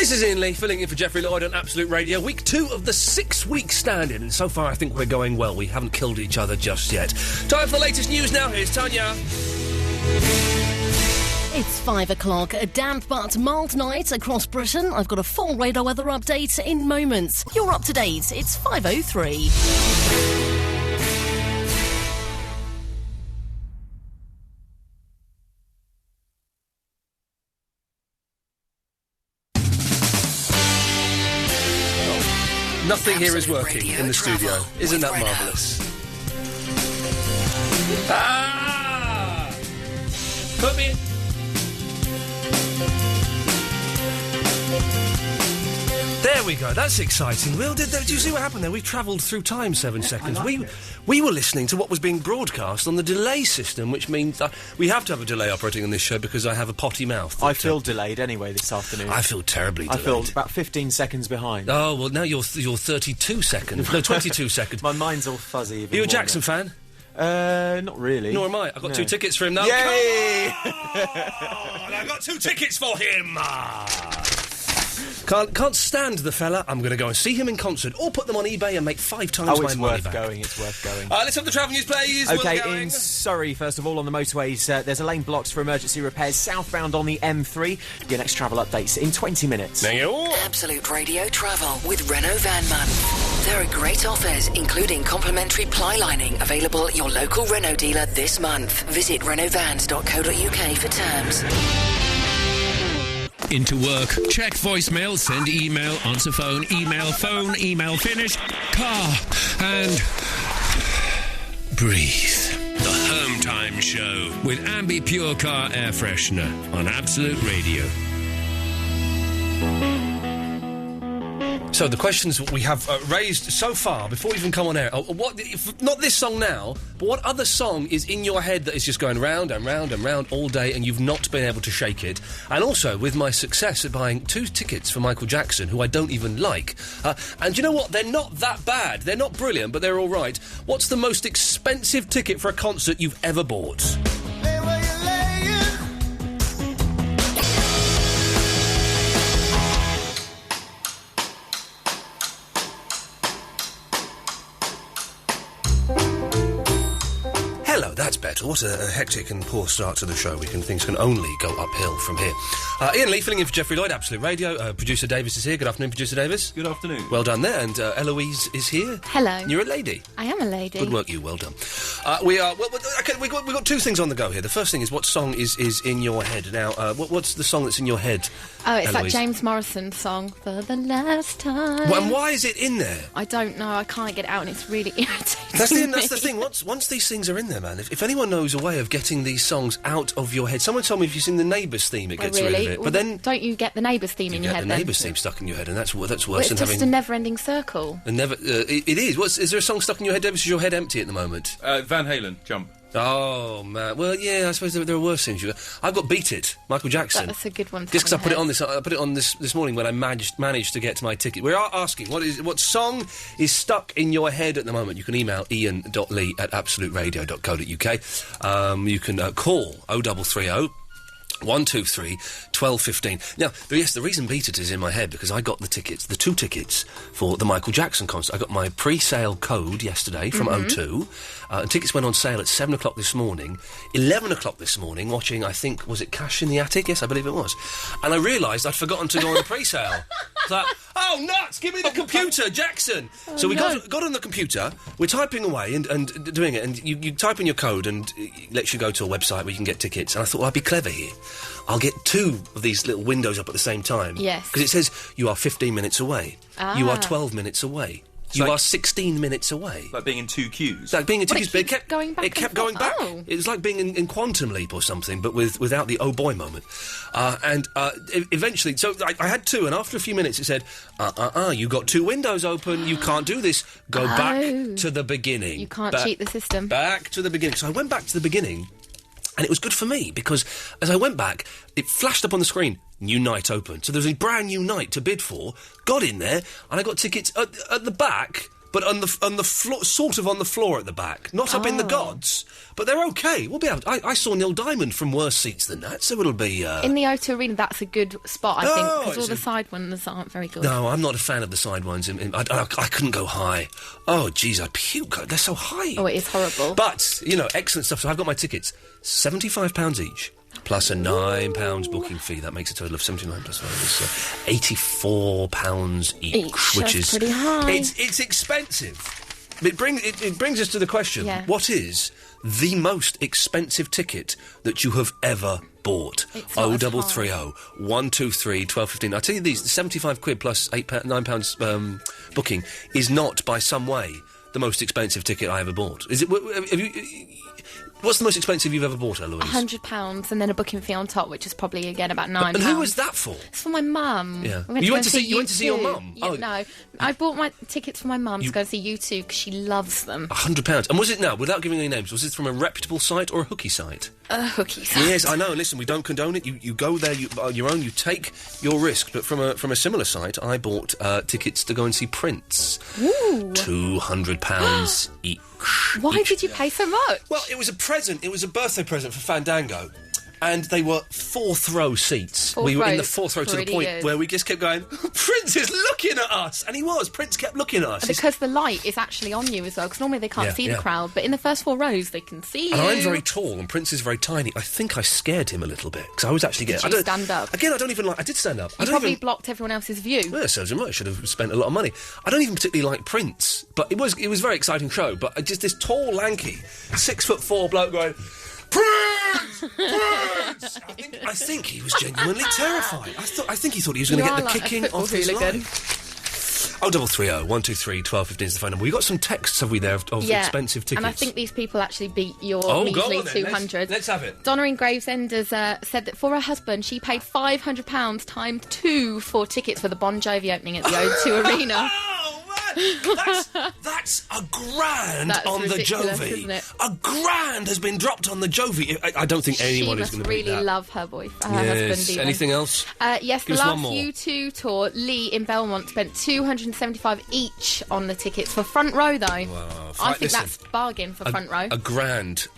This is Iain Lee, filling in for Geoffrey Lloyd on Absolute Radio. Week 2 of the 6-week stand-in, and so far I think we're going well. We haven't killed each other just yet. Time for the latest news now. Here's Tanya. It's 5 o'clock, a damp but mild night across Britain. I've got a full radar weather update in moments. You're up to date. It's 5:03. Nothing here is working in the studio. Isn't that marvellous? Ah! Put me in. There we go. That's exciting. Will, did you see what happened there? We've travelled through time 7 seconds. We were listening to what was being broadcast on the delay system, which means we have to have a delay operating on this show because I have a potty mouth. I feel delayed anyway this afternoon. I feel terribly delayed. I feel about 15 seconds behind. Oh, well, now you're 32 seconds. No, 22 seconds. My mind's all fuzzy. Are you a Jackson fan? Not really. Nor am I. I've got 2 tickets for him now. Yay! I've got 2 tickets for him! Can't stand the fella. I'm going to go and see him in concert, or put them on eBay and make 5 times my money back. It's worth going. Let's have the travel news, please. OK, in Surrey, first of all, on the motorways, there's a lane blocked for emergency repairs southbound on the M3. Your next travel updates in 20 minutes. Thank you. Absolute Radio Travel with Renault Van Month. There are great offers, including complimentary ply lining, available at your local Renault dealer this month. Visit renaultvans.co.uk for terms. Into work, check voicemail, send email, answer phone, email finish, car, and breathe. The Home Time Show with Ambi Pure Car Air Freshener on Absolute Radio. So the questions we have raised so far, before we even come on air, not this song now, but what other song is in your head that is just going round and round and round all day and you've not been able to shake it? And also, with my success at buying 2 tickets for Michael Jackson, who I don't even like, and you know what, they're not that bad, they're not brilliant, but they're all right. What's the most expensive ticket for a concert you've ever bought? Hello, that's better. What a hectic and poor start to the show. Things can only go uphill from here. Iain Lee, filling in for Geoffrey Lloyd, Absolute Radio. Producer Davis is here. Good afternoon, Producer Davis. Good afternoon. Well done there. And Eloise is here. Hello. You're a lady. I am a lady. Good work, you. Well done. We got 2 things on the go here. The first thing is, what song is in your head? Now, what's the song that's in your head, Oh, it's Eloise? that James Morrison song, For the Last Time. Well, and why is it in there? I don't know. I can't get it out and it's really irritating. That's the thing. Once these things are in there, man, if anyone knows a way of getting these songs out of your head. Someone told me if you sing the Neighbours theme, it gets rid of it. Well, but then don't you get the Neighbours theme in your head? You get the Neighbours theme stuck in your head, and that's worse than it's having. It's just a never-ending circle. It is. Is there a song stuck in your head, Davis? Is your head empty at the moment? Van Halen, Jump. Oh man, well yeah, I suppose there are worse things. I've got Beat It, Michael Jackson. That's a good one. Just because I put it on this morning when I managed to get to my ticket. We are asking what song is stuck in your head at the moment. You can email ian.lee@absoluteradio.co.uk. You can call 0330 123 1215. Now, the reason Beat It is in my head because I got the 2 tickets for the Michael Jackson concert. I got my pre-sale code yesterday from O2, and tickets went on sale at 7 o'clock this morning. 11 o'clock this morning, watching, I think, was it Cash in the Attic? Yes, I believe it was. And I realised I'd forgotten to go on the pre-sale. I was like, oh, nuts, give me the computer, Jackson! So we got on the computer, we're typing away and doing it, and you type in your code and it lets you go to a website where you can get tickets. And I thought, well, I'd be clever here. I'll get 2 of these little windows up at the same time. Yes. Because it says, you are 15 minutes away. Ah. You are 12 minutes away. You are 16 minutes away. Like being in 2 queues. Like being in 2 queues, but it kept going back. It kept going back. Oh. It was like being in Quantum Leap or something, but without the oh boy moment. Eventually, so I had 2, and after a few minutes it said, you got 2 windows open, you can't do this. Go back to the beginning. You can't cheat the system. Back to the beginning. So I went back to the beginning, and it was good for me, because as I went back, it flashed up on the screen, new night open. So there was a brand new night to bid for, got in there, and I got tickets at the back, but on the floor, sort of on the floor at the back. Not up in the gods, but they're okay. We'll be able to, I saw Neil Diamond from worse seats than that, so it'll be... In the O2 Arena, that's a good spot, I think, because all it's the side ones aren't very good. No, I'm not a fan of the side ones. I couldn't go high. Oh, jeez, I'd puke. They're so high. Oh, it is horrible. But, you know, excellent stuff. So I've got my tickets. £75 each. Plus a £9 booking fee. That makes a total of 79 plus 5 is £84 each, which is pretty high. It's expensive. It brings us to the question: What is the most expensive ticket that you have ever bought? 0330 123 1215. I tell you these: the 75 quid plus £9 booking is not by some way the most expensive ticket I ever bought. Is it? Have you? What's the most expensive you've ever bought, Eloise? £100 and then a booking fee on top, which is probably, again, about £9. And who was that for? It's for my mum. Yeah. You went to see your mum? Yeah, no. I bought my tickets for my mum to go see U2 because she loves them. £100. And was it, now, without giving any names, was it from a reputable site or a hooky site? A hooky site. Yes, I know. Listen, we don't condone it. You go there on your own, you take your risk. But from a similar site, I bought tickets to go and see Prince. Ooh. £200 each. Why did you pay so much? Well, it was a present. It was a birthday present for Fandango. And they were fourth row seats. We were in the fourth row to the point where we just kept going, Prince is looking at us! And he was. Prince kept looking at us. Because the light is actually on you as well, because normally they can't see the crowd, but in the first 4 rows they can see you. And I'm very tall and Prince is very tiny. I think I scared him a little bit, because I was actually getting... Did you stand up? Again, I don't even like... I did stand up. You probably blocked everyone else's view. Yeah, serves him right. I should have spent a lot of money. I don't even particularly like Prince, but it was a very exciting show, but just this tall, lanky, 6'4" bloke going... Prince! Prince! I think he was genuinely terrified. I think he thought he was going to get the kicking off his life. 0330 123 1215 is the phone number. We got some texts, have we, there, of expensive tickets? And I think these people actually beat your measly 200. Let's have it. Donna in Gravesend has said that for her husband, she paid £500 times 2 for tickets for the Bon Jovi opening at the O2 Arena. That's a grand on the ridiculous, Jovi. Isn't it? A grand has been dropped on the Jovi. I don't think anyone is going to beat that. She must really love her boyfriend, her husband. Even. Anything else? Yes, the last U2 tour, Lee in Belmont spent $275 each on the tickets for front row, though. Wow. I think that's bargain for front row. A grand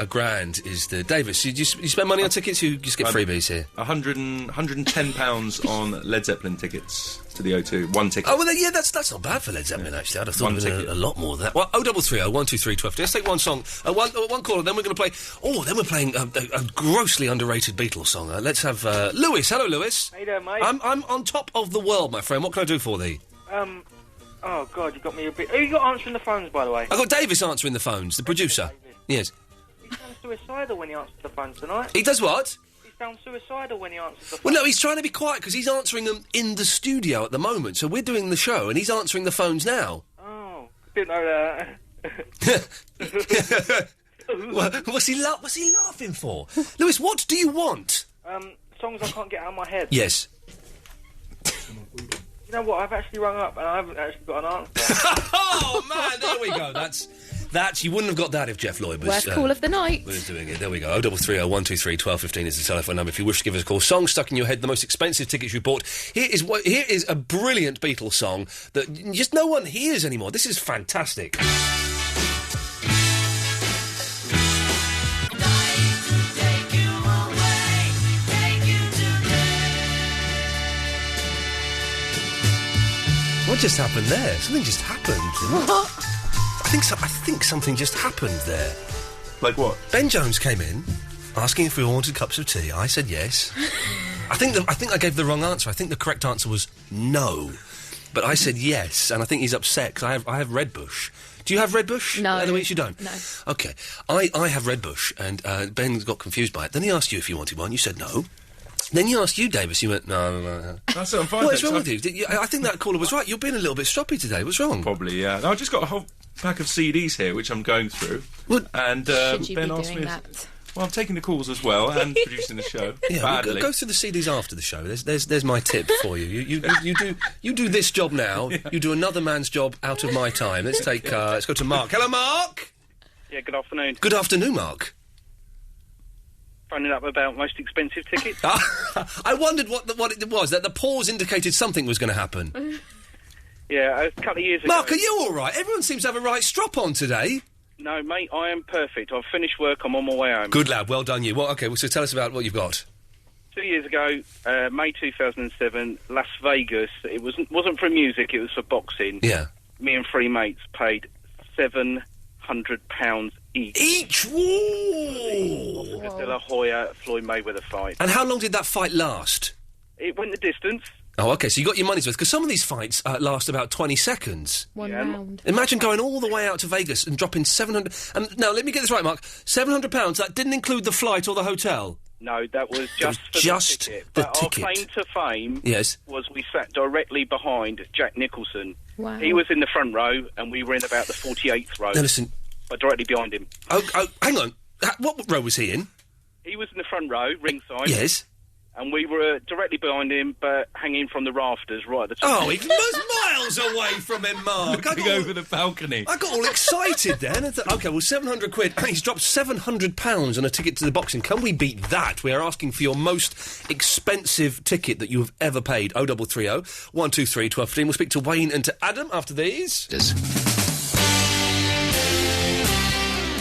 is the... Davis, you spend money on tickets, you just get freebies here? £110 on Led Zeppelin tickets to the O2. One ticket. Oh, well, yeah, that's not bad for Led Zeppelin, actually. I'd have thought it was a lot more than that. Well, 0330 123 12. Let's take one song. One caller, then we're going to play... Oh, then we're playing a grossly underrated Beatles song. Let's have Lewis. Hello, Lewis. Hey there, mate. I'm on top of the world, my friend. What can I do for thee? Oh, God, you got me a bit... Who you got answering the phones, by the way? I got Davis answering the phones, the producer. Yes. He sounds suicidal when he answers the phones tonight. He does what? He sounds suicidal when he answers the phones. Well, no, he's trying to be quiet because he's answering them in the studio at the moment. So we're doing the show and he's answering the phones now. Oh, didn't know that. What's he laughing for? Lewis, what do you want? Songs I can't get out of my head. Yes. You know what? I've actually rung up and I haven't actually got an answer. Oh, man, there we go. That's you wouldn't have got that if Jeff Lloyd was... Worst call of the night. Was doing it. There we go. 0330 123 1215 is the telephone number if you wish to give us a call. Song stuck in your head, the most expensive tickets you bought. Here is a brilliant Beatles song that just no one hears anymore. This is fantastic. What just happened there? Something just happened. What? I think something just happened there. Like what? Ben Jones came in, asking if we wanted cups of tea. I said yes. I think I gave the wrong answer. I think the correct answer was no. But I said yes, and I think he's upset because I have Red Bush. Do you have Red Bush? No. Eloise, you don't? No. Okay. I have Red Bush, and Ben got confused by it. Then he asked you if you wanted one. You said no. Then he asked you, Davis. You went, no. That's it, I'm fine. What's wrong with you? I think that caller was right. You're being a little bit stroppy today. What's wrong? Probably, yeah. No, I just got a whole pack of CDs here, which I'm going through. What? And Should you Ben be asked doing me... that? Well, I'm taking the calls as well and producing the show. Yeah, badly. We'll go through the CDs after the show. There's my tip for you. You do this job now. Yeah. You do another man's job out of my time. Let's go to Mark. Hello, Mark. Yeah, good afternoon. Good afternoon, Mark. Phoning up about most expensive tickets. I wondered what it was. That the pause indicated something was going to happen. Yeah, a couple of years ago. Mark, are you all right? Everyone seems to have a right strop on today. No, No, mate, I am perfect. I've finished work. I'm on my way home. Good lad, well done you. Well, okay, so tell us about what you've got. 2 years ago, May 2007, Las Vegas. It wasn't for music, it was for boxing. Yeah. Me and 3 mates paid £700 each. Each? Whoa! For the De La Hoya Floyd Mayweather fight. And how long did that fight last? It went the distance. Oh, okay, so you got your money's worth, because some of these fights last about 20 seconds. One round. Imagine going all the way out to Vegas and dropping 700... Now, let me get this right, Mark. £700, that didn't include the flight or the hotel? No, that was just for just the ticket. the But ticket. our claim to fame Yes. was we sat directly behind Jack Nicholson. Wow. He was in the front row, and we were in about the 48th row. Now, listen... But directly behind him. Oh, hang on. What row was he in? He was in the front row, ringside. Yes. And we were directly behind him, but hanging from the rafters right at the top. Oh, he was miles away from him, Mark. Looking over the balcony. I got all excited then. I thought, OK, well, £700. He's dropped £700 on a ticket to the boxing. Can we beat that? We are asking for your most expensive ticket that you have ever paid. 0330 123 1215. We'll speak to Wayne and to Adam after these.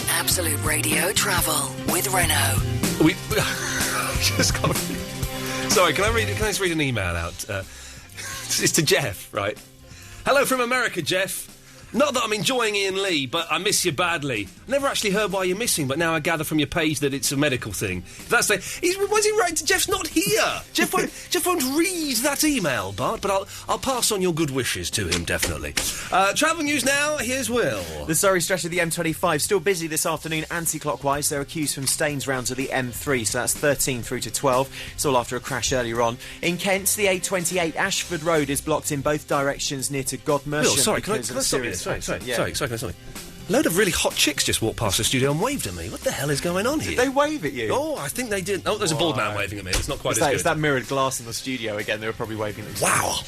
Absolute Radio Travel with Renault. We just got... Sorry, can I just read an email out? It's to Jeff, right? Hello from America, Jeff. Not that I'm enjoying Iain Lee, but I miss you badly. Never actually heard why you're missing, but now I gather from your page that it's a medical thing. That's the... Why's he writing to Jeff's not here? Jeff won't read that email, Bart, but I'll pass on your good wishes to him, definitely. Travel news now, here's Will. The Surrey stretch of the M25 still busy this afternoon anti-clockwise. There are queues from Staines round to the M3, so that's 13 through to 12. It's all after a crash earlier on. In Kent, the A28 Ashford Road is blocked in both directions near to Godmersham. Will, sorry, can I because of a stop you? serious Sorry. accident. A load of really hot chicks just walked past the studio and waved at me. What the hell is going on here? Did they wave at you? Oh, I think they did. Oh, there's a bald man waving at me. It's not quite as good. It's that mirrored glass in the studio again. They were probably waving at you. Wow.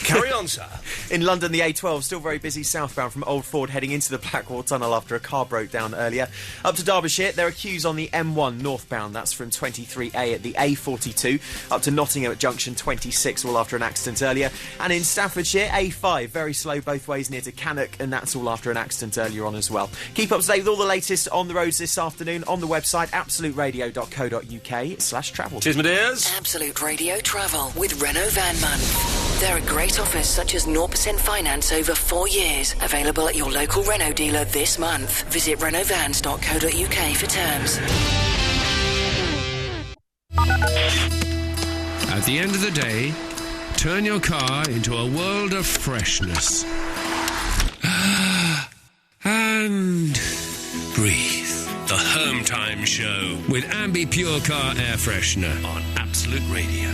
Carry on, sir. In London, the A12 still very busy southbound from Old Ford heading into the Blackwall Tunnel after a car broke down earlier. Up to Derbyshire, there are queues on the M1 northbound. That's from 23A at the A42 up to Nottingham at junction 26, all after an accident earlier. And in Staffordshire, A5 very slow both ways near to Cannock, and that's all after an accident earlier on as well. Keep up to date with all the latest on the roads this afternoon on the website absoluteradio.co.uk/travel. Cheers, my dears. Absolute Radio Travel with Renault Van Month. There are great offers such as 0% finance over 4 years. Available at your local Renault dealer this month. Visit renaultvans.co.uk for terms. At the end of the day, turn your car into a world of freshness. And breathe. The Home Time Show with Ambi Pure Car Air Freshener on Absolute Radio.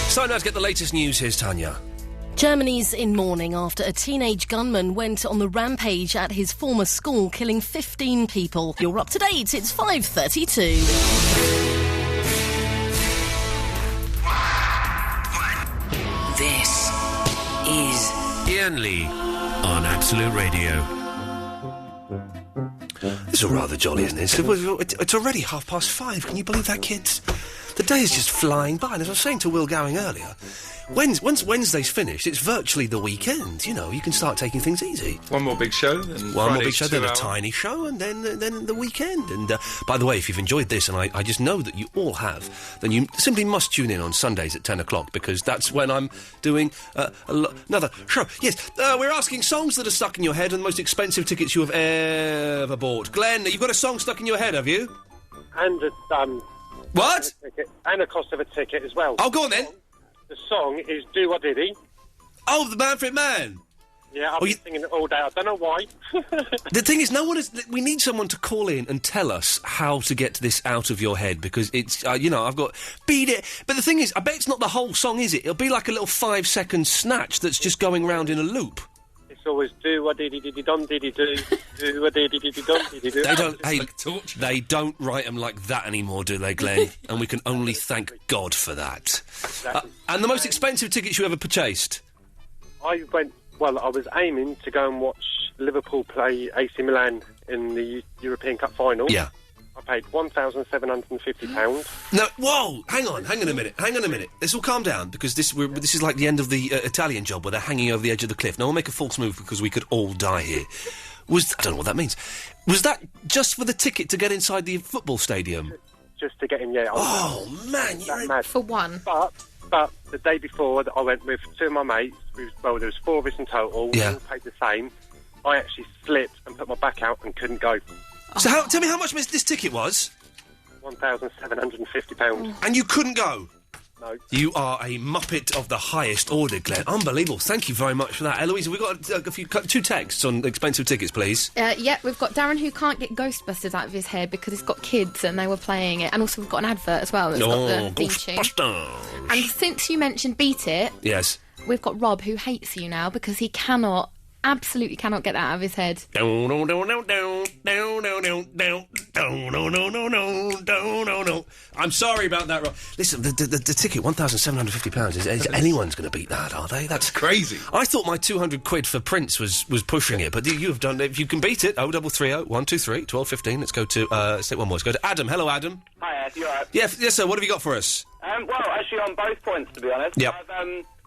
So now to get the latest news, here's Tanya. Germany's in mourning after a teenage gunman went on the rampage at his former school, killing 15 people. You're up to date. It's 5:32. This is Iain Lee on Absolute Radio. This is rather jolly, isn't it? It's already 5:30. Can you believe that, kids? The day is just flying by. And as I was saying to Will Gowing earlier, once Wednesday's finished, it's virtually the weekend. You know, you can start taking things easy. One more big show, then One more big Friday's show, then 2 a hours. tiny show, and then the weekend. And by the way, if you've enjoyed this, and I just know that you all have, then you simply must tune in on Sundays at 10 o'clock, because that's when I'm doing another show. Yes, we're asking songs that are stuck in your head and the most expensive tickets you have ever bought. Glenn, you've got a song stuck in your head, have you? And What? and a cost of a ticket as well. Oh, go on then. The song is Do What Diddy. Oh, the Manfred Man. Yeah, I've been singing it all day. I don't know why. The thing is, we need someone to call in and tell us how to get this out of your head, because it's, I've got... Beat it. But the thing is, I bet it's not the whole song, is it? It'll be like a little 5-second snatch that's just going round in a loop. It's always do what diddy diddy dum diddy do. Do what diddy diddy dum diddy do. They don't write them like that anymore, do they, Glenn? And we can only thank God for that. And the most expensive tickets you ever purchased? I was aiming to go and watch Liverpool play AC Milan in the European Cup final. Yeah. I paid £1,750. No, whoa! Hang on a minute. Let's all calm down, because this is like the end of the Italian Job, where they're hanging over the edge of the cliff. No one make a false move, because we could all die here. I don't know what that means. Was that just for the ticket to get inside the football stadium? Just to get in, yeah. Oh, man, you're mad. For one. But the day before, I went with two of my mates. There was four of us in total. Yeah. We all paid the same. I actually slipped and put my back out and couldn't go. So tell me how much this ticket was? £1,750. And you couldn't go? No. You are a muppet of the highest order, Glenn. Unbelievable. Thank you very much for that. Eloise, have we got two texts on expensive tickets, please? Yeah, we've got Darren, who can't get Ghostbusters out of his head because he's got kids and they were playing it. And also we've got an advert as well that's got the theme tune. Ghostbusters! And since you mentioned Beat It... Yes. We've got Rob, who hates you now because he absolutely cannot get that out of his head. I'm sorry about that, Rob. Listen, the ticket, £1,750, is anyone's going to beat that, are they? That's crazy. I thought my £200 for Prince was pushing it, but you have done it. If you can beat it, 0330 123 1215. Let's go to, let's take one more. Let's go to Adam. Hello, Adam. Hi, Ed. You all right? Yes, sir. What have you got for us? Well, actually, on both points, to be honest. Yep.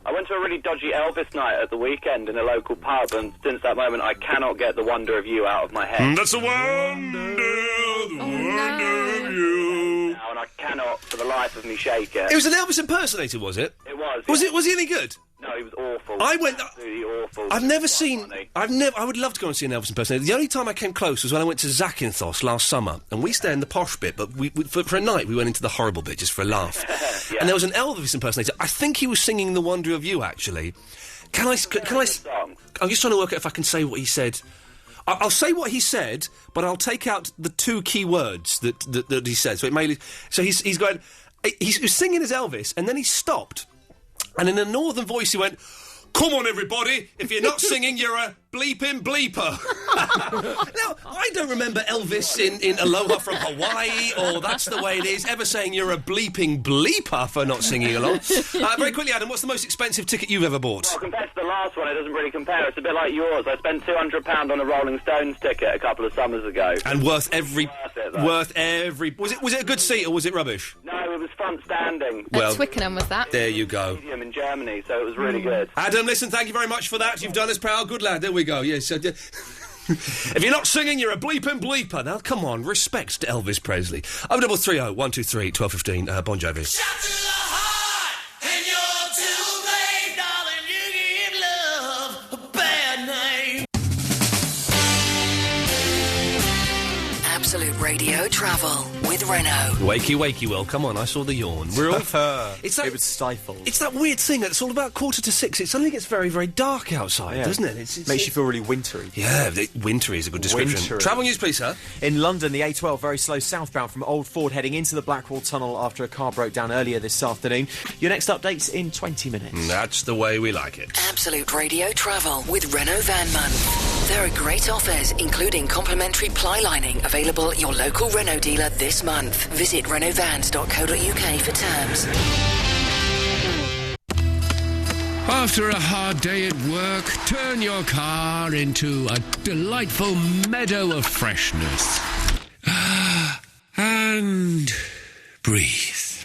I went to a really dodgy Elvis night at the weekend in a local pub, and since that moment, I cannot get The Wonder of You out of my head. That's the wonder of you. And I cannot, for the life of me, shake it. It was an Elvis impersonator, was it? It was. Was he any good? No, he was awful. I went... Absolutely awful. I would love to go and see an Elvis impersonator. The only time I came close was when I went to Zakynthos last summer, and we stayed in the posh bit, but for a night we went into the horrible bit just for a laugh. Yeah. And there was an Elvis impersonator. I think he was singing The Wonder of You, actually. Can I... I'm just trying to work out if I can say what he said. I'll say what he said, but I'll take out the two key words that he said. So he's going... He was singing as Elvis, and then he stopped. And in a northern voice, he went, "Come on, everybody! If you're not singing, you're a bleeping bleeper." Now, I don't remember Elvis in Aloha from Hawaii, or That's the Way It Is, ever saying you're a bleeping bleeper for not singing along. Very quickly, Adam, what's the most expensive ticket you've ever bought? Well, compared to the last one, it doesn't really compare. It's a bit like yours. I spent £200 on a Rolling Stones ticket a couple of summers ago. And worth every... Was it a good seat, or was it rubbish? No, it was front standing. Well, At Twickenham was that? There you go. In Germany, so it was really good. Adam, listen, thank you very much for that. You've done us proud. Good lad. There we go. Yes. If you're not singing, you're a bleeping bleeper. Now, come on, respect to Elvis Presley. 0330 123 1215. Bon Jovi. Shout to the heart, and you're too late, darling. You give love a bad name. Absolute Radio Travel with Renault. Wakey, Will. Come on, I saw the yawn. We're all... It was stifled. It's that weird thing that it's all about 5:45. It suddenly gets very, very dark outside, doesn't it? Makes you feel really wintry. Yeah, wintry is a good description. Wintry. Travel news, please, sir. In London, the A12 very slow southbound from Old Ford heading into the Blackwall Tunnel after a car broke down earlier this afternoon. Your next update's in 20 minutes. That's the way we like it. Absolute Radio Travel with Renault Van Month. There are great offers, including complimentary ply lining, available at your local Renault dealer this month. Visit renaultvans.co.uk for terms. After a hard day at work, turn your car into a delightful meadow of freshness. And breathe.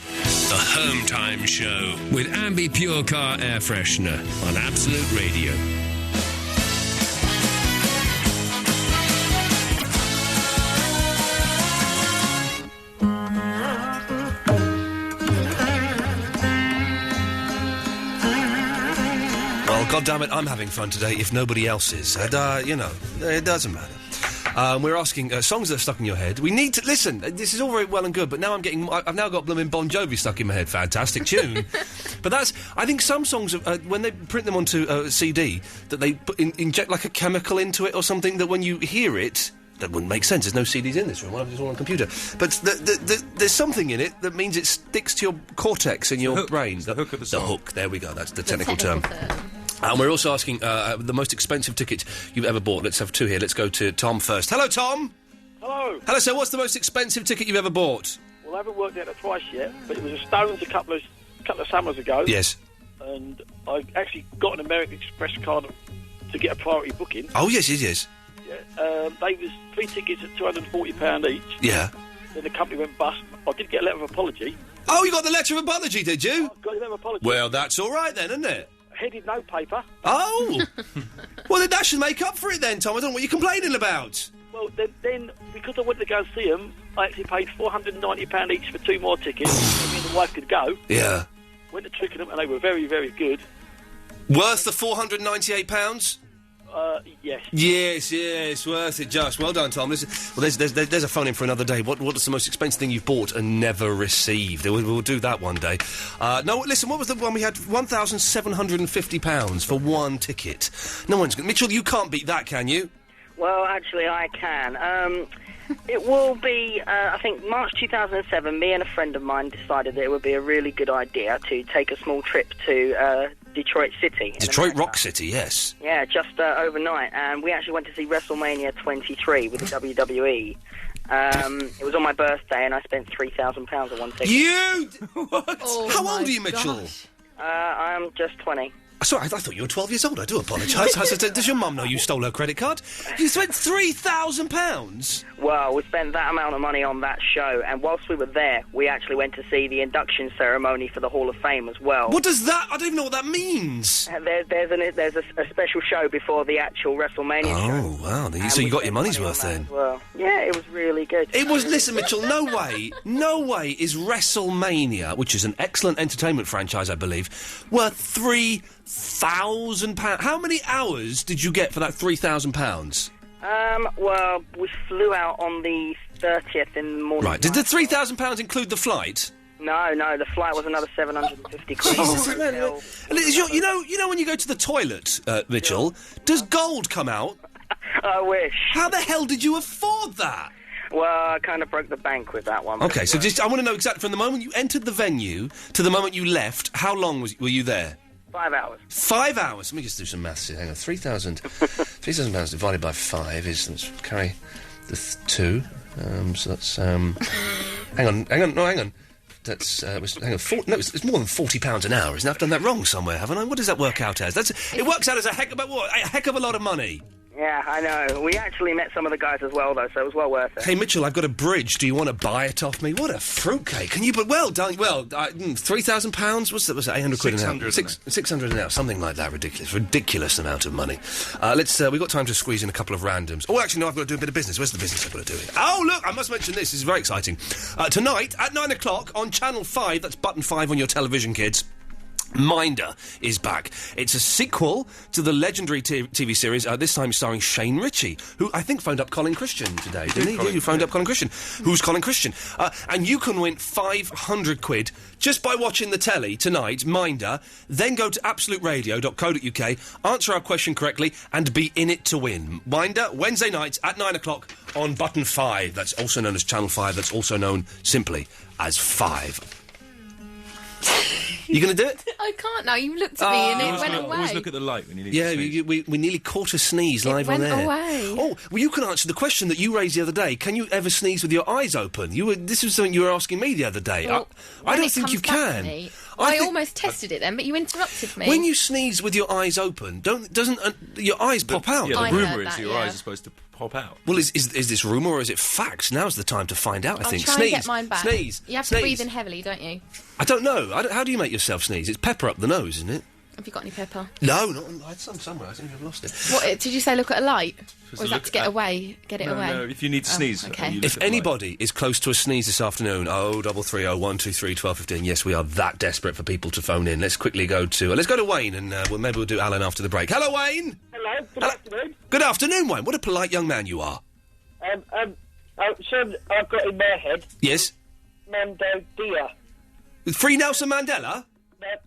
The Home Time Show with Ambi Pure Car Air Freshener on Absolute Radio. God damn it, I'm having fun today if nobody else is. And, it doesn't matter. We're asking songs that are stuck in your head. We need to... Listen, this is all very well and good, but now I've now got blooming Bon Jovi stuck in my head. Fantastic tune. But that's... I think some songs, when they print them onto a CD, that they inject like a chemical into it or something, that when you hear it... That wouldn't make sense. There's no CDs in this room. It's all on a computer. But there's something in it that means it sticks to your cortex in your brain. The hook of the song. The hook. There we go. That's the technical term. And we're also asking the most expensive ticket you've ever bought. Let's have two here. Let's go to Tom first. Hello, Tom. Hello. Hello, sir. What's the most expensive ticket you've ever bought? Well, I haven't worked out it twice yet, but it was a Stones a couple of summers ago. Yes. And I actually got an American Express card to get a priority booking. Oh, yes. Yeah. They was 3 tickets at £240 each. Yeah. then the company went bust. I did get a letter of apology. Oh, you got the letter of apology, did you? I got a letter of apology. Well, that's all right then, isn't it? Headed no paper. Oh! Well, then that should make up for it then, Tom. I don't know what you're complaining about. Well, then because I wanted to go and see them, I actually paid £490 each for 2 more tickets, so me and the wife could go. Yeah. Went to Twickenham, and they were very, very good. Worth the £498? Yes. Yes, worth it, just. Well done, Tom. Listen, well, there's a phone in for another day. What's the most expensive thing you've bought and never received? We'll do that one day. No, listen, what was the one we had? £1,750 for 1 ticket. No one's... Mitchell, you can't beat that, can you? Well, actually, I can. It will be, I think, March 2007, me and a friend of mine decided that it would be a really good idea to take a small trip to Detroit City. Detroit Rock City, yes. Yeah, just overnight. And we actually went to see WrestleMania 23 with the WWE. It was on my birthday, and I spent £3,000 on 1 ticket. You? What? Oh, How old my are you, Mitchell? gosh. I'm just 20. Sorry, I thought you were 12 years old. I do apologise. Does your mum know you stole her credit card? You spent £3,000? Well, we spent that amount of money on that show, and whilst we were there, we actually went to see the induction ceremony for the Hall of Fame as well. What does that... I don't even know what that means. There's a special show before the actual WrestleMania show. Oh, wow. So you got your money's worth then? Well, yeah, it was really good. It was... Listen, Mitchell, no way is WrestleMania, which is an excellent entertainment franchise, I believe, worth £3,000. How many hours did you get for that £3,000? Well, we flew out on the 30th in the morning. Right. Did the £3,000 include the flight? No, the flight was another 750 quid. You know when you go to the toilet, Mitchell, does gold come out? I wish. How the hell did you afford that? Well, I kind of broke the bank with that one. Okay, so I want to know exactly from the moment you entered the venue to the moment you left, how long were you there? 5 hours. 5 hours? Let me just do some maths here. Hang on. £3,000 divided by 5 is... Let's carry the 2. So that's... hang on. That's... hang on. It's more than £40 an hour, isn't it? I've done that wrong somewhere, haven't I? What does that work out as? It works out as a heck of a lot of money. Yeah, I know. We actually met some of the guys as well, though, so it was well worth it. Hey, Mitchell, I've got a bridge. Do you want to buy it off me? What a fruitcake. Can you... But well done. Well, £3,000? What's that? Was it 800 quid an hour? 600 an hour. Something like that. Ridiculous amount of money. We've got time to squeeze in a couple of randoms. Oh, actually, no, I've got to do a bit of business. Where's the business I've got to do it? Oh, look, I must mention this. This is very exciting. Tonight, at 9 o'clock, on Channel 5, that's button 5 on your television, kids, Minder is back. It's a sequel to the legendary TV series, this time starring Shane Ritchie, who I think phoned up Colin Christian today, didn't he? You phoned up Colin Christian. Who's Colin Christian? And you can win 500 quid just by watching the telly tonight, Minder, then go to absoluteradio.co.uk, answer our question correctly, and be in it to win. Minder, Wednesday nights at 9 o'clock on button 5. That's also known as Channel 5. That's also known simply as 5. You going to do it? I can't now. You looked at me and it went away. Always look at the light when you need to sneeze. we nearly caught a sneeze live on air. It went away. Oh, well, you can answer the question that you raised the other day. Can you ever sneeze with your eyes open? This was something you were asking me the other day. Well, I don't think you can. I almost tested it then, but you interrupted me. When you sneeze with your eyes open, doesn't your eyes pop out? Yeah, the rumour is your eyes are supposed to pop out. Well, is this rumour or is it fact? Now's the time to find out, I think. I'll try and get mine back. Sneeze. You have to breathe in heavily, don't you? I don't know. How do you make yourself sneeze? It's pepper up the nose, isn't it? Have you got any pepper? No, I had some somewhere. I think I've lost it. What, did you say look at a light? Or is that to get it away? No, if you need to sneeze. Okay. If anybody is close to a sneeze this afternoon, 0330 123 1215. Yes, we are that desperate for people to phone in. Let's quickly go to Wayne, and maybe we'll do Alan after the break. Hello, Wayne. Hello. Good afternoon. Good afternoon, Wayne. What a polite young man you are. So I've got in my head. Yes. Mando Dia. Free Nelson Mandela.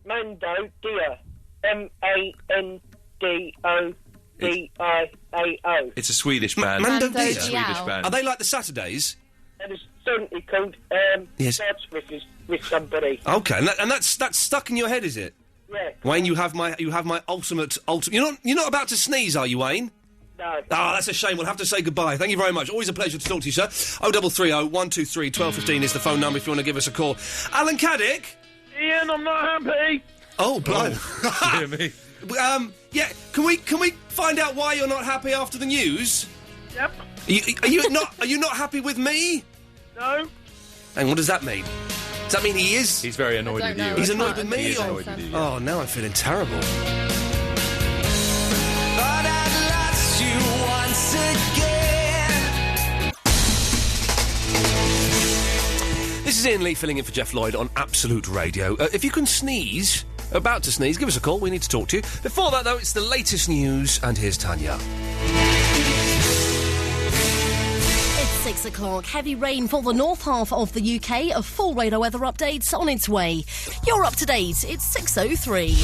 Mando Dia. MANDODIAO. It's a Swedish band. Mando Dia. Swedish band. Are they like the Saturdays? And it's certainly called yes. Dance with somebody. Okay, and that's stuck in your head, is it? Yeah. Wayne, you have my ultimate. You're not about to sneeze, are you, Wayne? No. Oh, that's a shame. We'll have to say goodbye. Thank you very much. Always a pleasure to talk to you, sir. 0330 123 1215 is the phone number if you want to give us a call. Alan Caddick. Ian, I'm not happy. Oh, blood. Dear me. Yeah. Can we find out why you're not happy after the news? Yep. Are you not happy with me? No. And what does that mean? Does that mean he is? He's very annoyed with you. He's annoyed with me. He is annoyed with you, yeah. Oh, now I'm feeling terrible. Thought I'd lost you once again. This is Iain Lee filling in for Jeff Lloyd on Absolute Radio. If you can sneeze, about to sneeze, give us a call. We need to talk to you. Before that, though, it's the latest news, and here's Tanya. It's 6 o'clock. Heavy rain for the north half of the UK. A full radar weather update on its way. You're up to date. It's 6:03.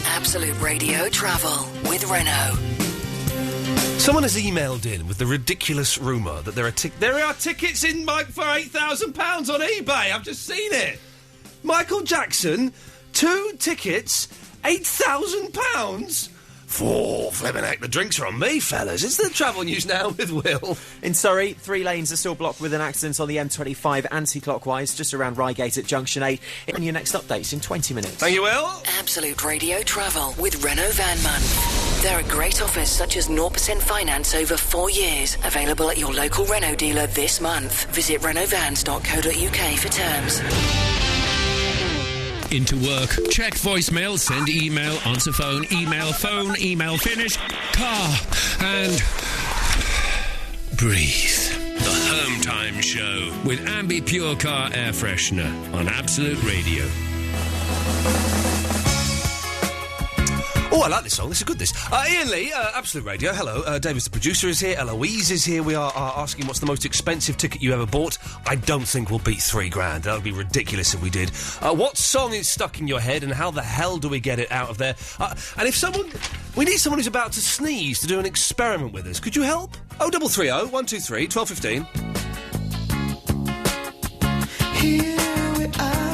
Absolute Radio Travel with Renault. Someone has emailed in with the ridiculous rumour that there are tickets in, Mike, for £8,000 on eBay. I've just seen it. Michael Jackson, 2 tickets, £8,000? For flipping heck, the drinks are on me, fellas. It's the travel news now with Will. In Surrey, 3 lanes are still blocked with an accident on the M25 anti-clockwise, just around Reigate at Junction 8. And your next update's in 20 minutes. Thank you, Will. Absolute Radio Travel with Renault Van Month. There are great offers such as 0% finance over 4 years. Available at your local Renault dealer this month. Visit renaultvans.co.uk for terms. Into work, check voicemail, send email, answer phone, email finish, car, and breathe. The Home Time Show with Ambi Pure Car Air Freshener on Absolute Radio. Oh, I like this song. This is good, this. Iain Lee, Absolute Radio. Hello. Davis, the producer, is here. Eloise is here. We are asking what's the most expensive ticket you ever bought. I don't think we'll beat £3,000. That would be ridiculous if we did. What song is stuck in your head, and how the hell do we get it out of there? And if we need someone who's about to sneeze to do an experiment with us. Could you help? 0330 123 1215. Here we are.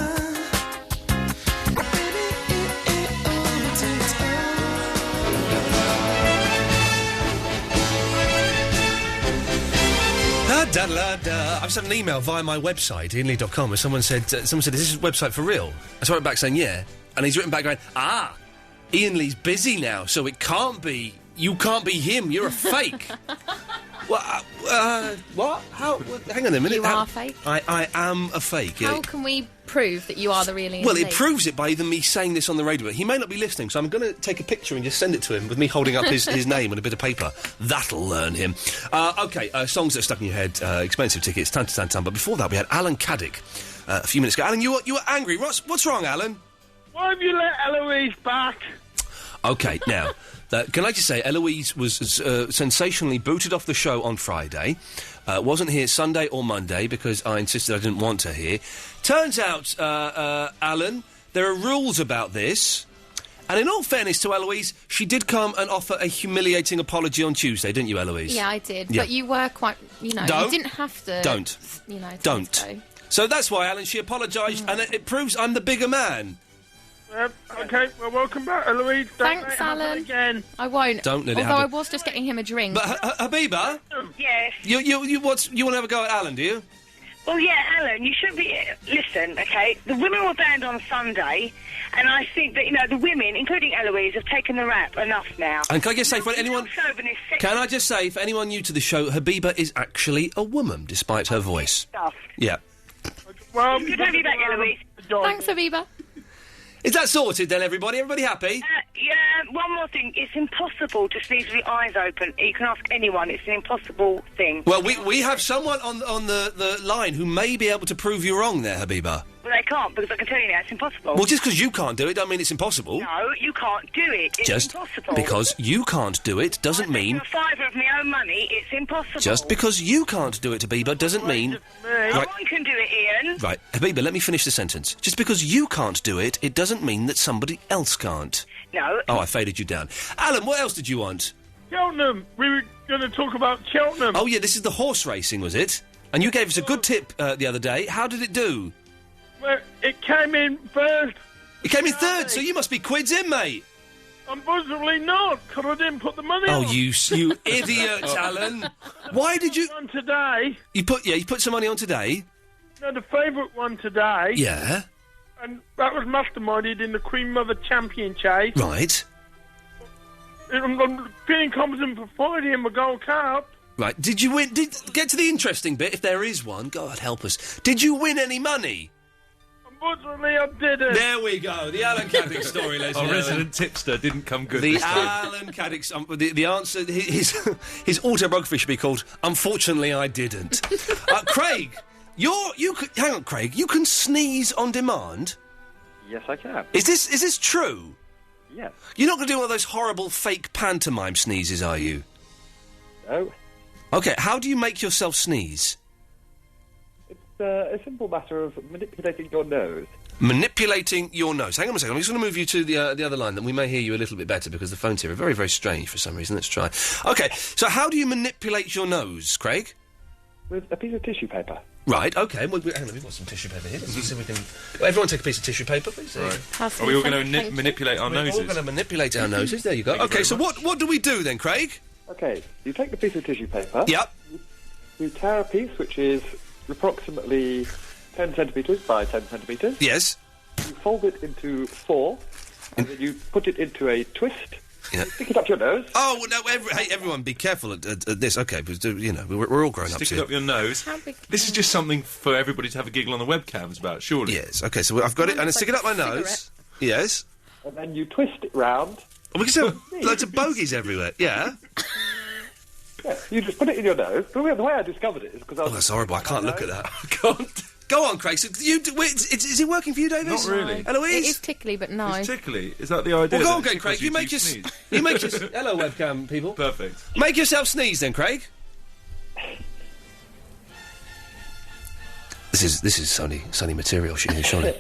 I've sent an email via my website, iainlee.com, where someone said, is this website for real? I wrote back saying, yeah. And he's written back going, Iain Lee's busy now, so it can't be, you can't be him, you're a fake. What? How? Hang on a minute. You are fake? I am a fake. How can we prove that you are the real Iain Well, Lee? it proves it by even me saying this on the radio. He may not be listening, so I'm going to take a picture and just send it to him with me holding up his name on a bit of paper. That'll learn him. OK, songs that are stuck in your head, expensive tickets, tan. But before that, we had Alan Caddick a few minutes ago. Alan, you were angry. What's wrong, Alan? Why have you let Eloise back? OK, now... can I just say, Eloise was sensationally booted off the show on Friday. Wasn't here Sunday or Monday because I insisted I didn't want her here. Turns out, Alan, there are rules about this. And in all fairness to Eloise, she did come and offer a humiliating apology on Tuesday, didn't you, Eloise? Yeah, I did. Yeah. But you were quite, you didn't have to... Don't. Don't. So that's why, Alan, she apologised, and it proves I'm the bigger man. OK, well, welcome back, Eloise. Thanks, Alan. Again. I won't. Don't let it Although I happen. was just getting him a drink. But, Habiba? Yes. You want to have a go at Alan, do you? Well, yeah, Alan, you should be... Listen, OK, the women were banned on Sunday, and I think that, the women, including Eloise, have taken the rap enough now. And can I just say, for anyone... Can I just say, for anyone new to the show, Habiba is actually a woman, despite her voice. Stuff. Yeah. Well, good to have you back, Eloise. Thanks, Habiba. Is that sorted then, everybody? Everybody happy? Yeah, one more thing. It's impossible to sneeze with your eyes open. You can ask anyone. It's an impossible thing. Well, we have someone on the line who may be able to prove you wrong there, Habiba. Well, they can't, because I can tell you now, it's impossible. Well, just because you can't do it, don't mean it's impossible. No, you can't do it. It's just impossible. because you can't do it doesn't mean... For a fiver of my own money, it's impossible. Just because you can't do it, Habiba, doesn't mean... No one can do it, Ian. Right, Habiba, let me finish the sentence. Just because you can't do it, it doesn't mean that somebody else can't. No. Oh, I faded you down. Alan, what else did you want? Cheltenham. We were going to talk about Cheltenham. Oh, yeah, this is the horse racing, was it? And you gave us a good tip the other day. How did it do? Well, it came in first. It came in third, so you must be quids in, mate. Unfortunately not, because I didn't put the money on. Oh, you idiot, Alan. Why did you... On today. You put some money on today? No, the favourite one today. Yeah. And that was masterminded in the Queen Mother Champion Chase. Right. I'm feeling confident for Friday in my gold cup. Right, did you win? Get to the interesting bit, if there is one. God help us. Did you win any money? Unfortunately, I didn't. There we go. The Alan Caddick story, ladies Our and gentlemen. resident tipster didn't come good The this time. Alan Caddick... the answer... His autobiography should be called Unfortunately, I Didn't. Craig, hang on, Craig. You can sneeze on demand? Yes, I can. Is this true? Yes. You're not going to do one of those horrible fake pantomime sneezes, are you? No. OK, how do you make yourself sneeze? It's a simple matter of manipulating your nose. Manipulating your nose. Hang on a second. I'm just going to move you to the other line, then we may hear you a little bit better because the phones here are very, very strange for some reason. Let's try. OK, so how do you manipulate your nose, Craig? With a piece of tissue paper. Right, OK. Well, hang on, we've got some tissue paper here. Let's see if we can... Well, everyone take a piece of tissue paper, please. Right. Are we all going to manipulate our noses? We're all going to manipulate our noses. There you go. OK, so what do we do then, Craig? OK, you take the piece of tissue paper. Yep. You tear a piece which is approximately 10 centimetres by 10 centimetres. Yes. You fold it into 4, and then you put it into a twist. Yeah. Stick it up your nose. Oh, well, no, hey, everyone, be careful at this. OK, because, you know, we're all grown-ups here. Stick it up your nose. This is just something for everybody to have a giggle on the webcams about, surely. Yes, OK, so I've got it, and I stick it up my nose. Yes. And then you twist it round. We can have loads of bogies everywhere, yeah? Yeah, you just put it in your nose. The way I discovered it is because I was... Oh, that's horrible. I can't look at that. I can't. Go on, Craig. So is it working for you, David? Not really. Eloise? It is tickly, but no. It's tickly? Is that the idea? Well, go on, Craig. You make your... Hello, webcam people. Perfect. Make yourself sneeze, then, Craig. This is Sony material, surely.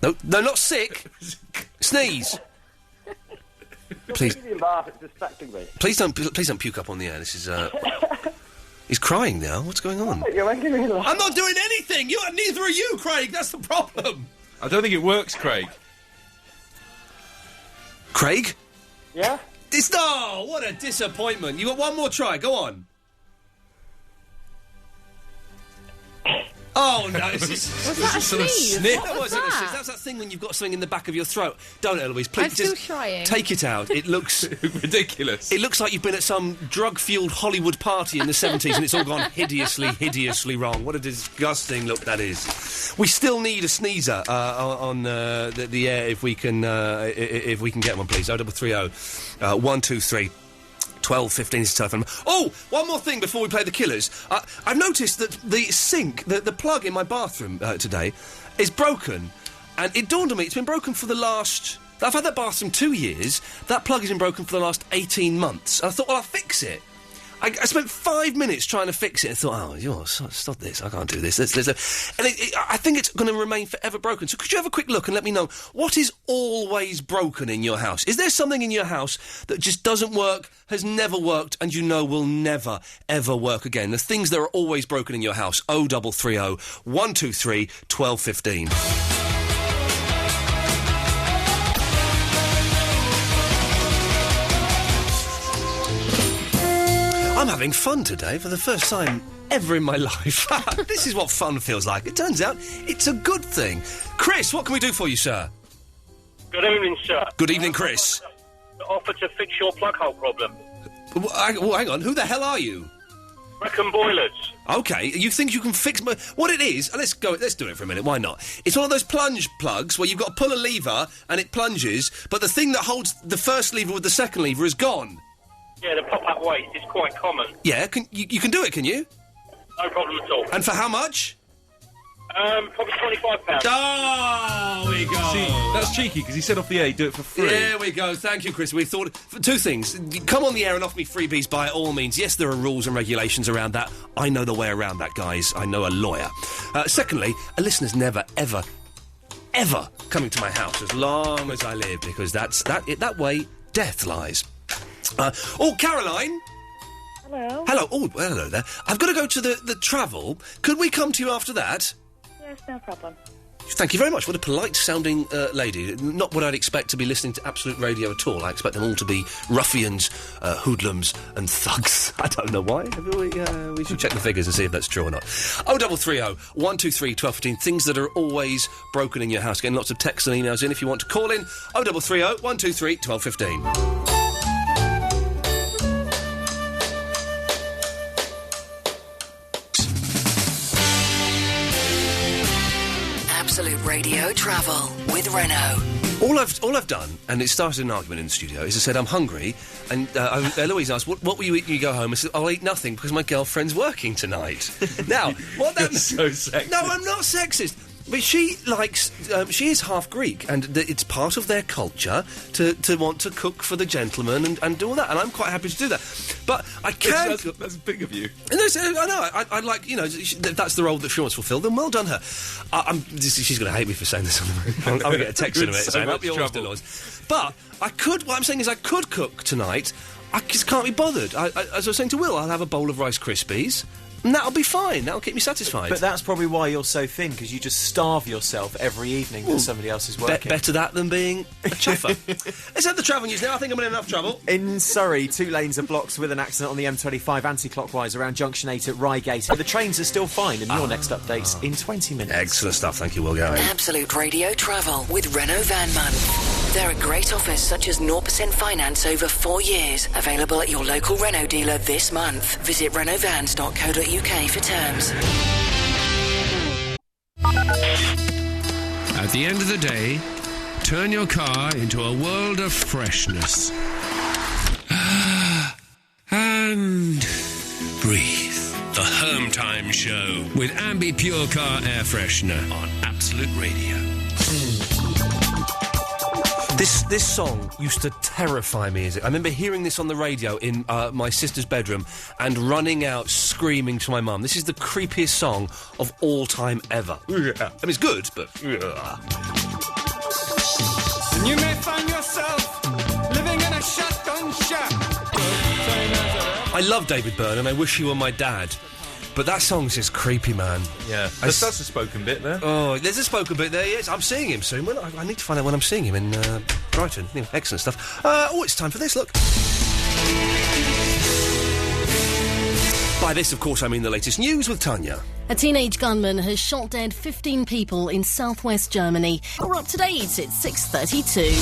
No, not sick. Sneeze. Please. Laugh, it's distracting me. Please don't puke up on the air. This is. He's crying now. What's going on? You're making me laugh. I'm not doing anything. Neither are you, Craig. That's the problem. I don't think it works, Craig. Craig? Yeah? Oh, what a disappointment. You got one more try. Go on. Oh, no. Was that a sneeze? That wasn't a sniff. That's that thing when you've got something in the back of your throat. Don't, Eloise. Please, I'm still trying. Take it out. It looks... ridiculous. It looks like you've been at some drug-fuelled Hollywood party in the 70s and it's all gone hideously wrong. What a disgusting look that is. We still need a sneezer on the air if we can get one, please. 0330 123 12:15 is the telephone. Oh, one more thing before we play the Killers. I've noticed that the sink, the plug in my bathroom today, is broken. And it dawned on me, it's been broken for the last... I've had that bathroom 2 years. That plug has been broken for the last 18 months. And I thought, well, I'll fix it. I spent 5 minutes trying to fix it and thought, stop this, I can't do this. And I think it's going to remain forever broken. So could you have a quick look and let me know, what is always broken in your house? Is there something in your house that just doesn't work, has never worked, and you know will never, ever work again? The things that are always broken in your house, 0330 123 1215. I'm having fun today for the first time ever in my life. This is what fun feels like. It turns out it's a good thing. Chris, what can we do for you, sir? Good evening, sir. Good evening, Chris. Offer to fix your plug hole problem. Well, hang on. Who the hell are you? Brecon Boilers. OK, you think you can fix my... What it is... Let's do it for a minute. Why not? It's one of those plunge plugs where you've got to pull a lever and it plunges, but the thing that holds the first lever with the second lever is gone. Yeah, the pop-up waste is quite common. Yeah, you can do it, can you? No problem at all. And for how much? Probably £25. Oh, we go. See, that's cheeky, because he said off the air he'd do it for free. There we go. Thank you, Chris. We thought... Two things. Come on the air and offer me freebies by all means. Yes, there are rules and regulations around that. I know the way around that, guys. I know a lawyer. Secondly, a listener's never, ever, ever coming to my house as long as I live, because that way, death lies. Caroline? Hello. Hello. Oh, well, hello there. I've got to go to the travel. Could we come to you after that? Yes, no problem. Thank you very much. What a polite-sounding lady. Not what I'd expect to be listening to Absolute Radio at all. I expect them all to be ruffians, hoodlums and thugs. I don't know why. We should check the figures and see if that's true or not. 0330 123 1215. Things that are always broken in your house. Getting lots of texts and emails in if you want to call in. 0330 123 1215. Radio Travel with Renault. All I've done, and it started an argument in the studio, is I said I'm hungry, and Eloise asked, what will you eat when you go home? I said, I'll eat nothing because my girlfriend's working tonight. Now, what that... so sexist. No, I'm not sexist. But she likes... she is half Greek, and it's part of their culture to want to cook for the gentleman and do all that, and I'm quite happy to do that. But I can... That's big of you. I know. I like, you know, that's the role that she wants to fulfil. Then well done her. She's going to hate me for saying this on the radio. I'm going to get a text in a minute saying, "Up yours, Eloise." But what I'm saying is I could cook tonight. I just can't be bothered. As I was saying to Will, I'll have a bowl of Rice Krispies. And that'll be fine. That'll keep me satisfied. But that's probably why you're so thin, because you just starve yourself every evening that somebody else is working. Better that than being a chuffer. Let's have the travel news now. I think I'm in enough trouble. In Surrey, 2 lanes are blocked with an accident on the M25 anti-clockwise around Junction 8 at Reigate. But the trains are still fine, and your next update's in 20 minutes. Excellent stuff. Thank you, Will Going. Absolute Radio Travel with Renault Van Month. There are great offers such as 0% finance over 4 years. Available at your local Renault dealer this month. Visit renaultvans.co.uk for terms. At the end of the day, turn your car into a world of freshness. And breathe. The Home Time Show with Ambi Pure Car Air Freshener on Absolute Radio. This song used to terrify me. I remember hearing this on the radio in my sister's bedroom and running out screaming to my mum. This is the creepiest song of all time ever. I mean, it's good, but... You may find yourself living in a shotgun shack. I love David Byrne and I wish he were my dad. But that song's just creepy, man. Yeah. That's a spoken bit there. Oh, there's a spoken bit there, yes. I'm seeing him soon. I need to find out when I'm seeing him in Brighton. Yeah, excellent stuff. It's time for this, look. By this, of course, I mean the latest news with Tanya. A teenage gunman has shot dead 15 people in southwest Germany. We're up to date. It's 6:32.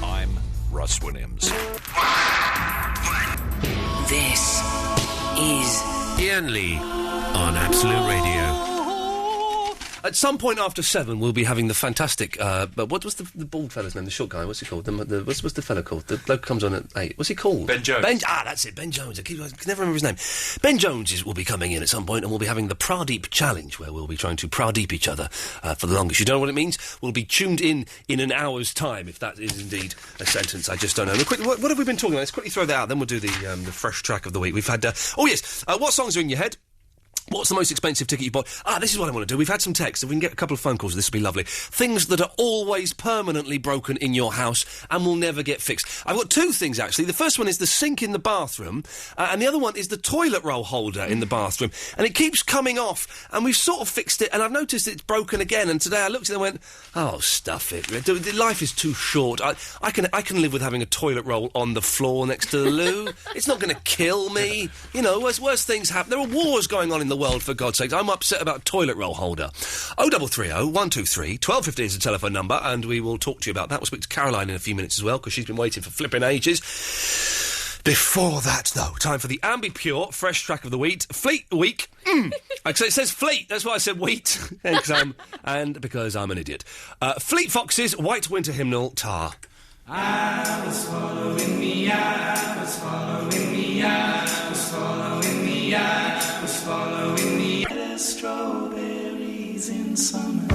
I'm Russ Williams. This is Iain Lee on Absolute Radio. At some point after 7, we'll be having the fantastic... what was the bald fella's name? The short guy? What's he called? What's the fella called? The bloke comes on at 8. What's he called? Ben Jones. That's it, Ben Jones. I can never remember his name. Ben Jones will be coming in at some point, and we'll be having the Pradeep Challenge, where we'll be trying to Pradeep each other for the longest. You don't know what it means? We'll be tuned in an hour's time, if that is indeed a sentence. I just don't know. What have we been talking about? Let's quickly throw that out, then we'll do the fresh track of the week. We've had... what songs are in your head? What's the most expensive ticket you bought? This is what I want to do. We've had some texts. If we can get a couple of phone calls, this would be lovely. Things that are always permanently broken in your house and will never get fixed. I've got 2 things, actually. The first one is the sink in the bathroom, and the other one is the toilet roll holder in the bathroom. And it keeps coming off, and we've sort of fixed it, and I've noticed it's broken again, and today I looked at it and went, oh, stuff it. Life is too short. I can live with having a toilet roll on the floor next to the loo. It's not going to kill me. You know, worse things happen. There are wars going on in the world, for God's sake. I'm upset about toilet roll holder. 0330 123 1215 is the telephone number, and we will talk to you about that. We'll speak to Caroline in a few minutes as well, because she's been waiting for flipping ages. Before that, though, time for the Ambi Pure fresh track of the week. Week. Actually, it says Fleet. That's why I said wheat. Because I'm an idiot. Fleet Foxes, White Winter Hymnal, Tar. I was following the eye, was following the eye, was following the eye, was following the eye. There's strawberries in summer.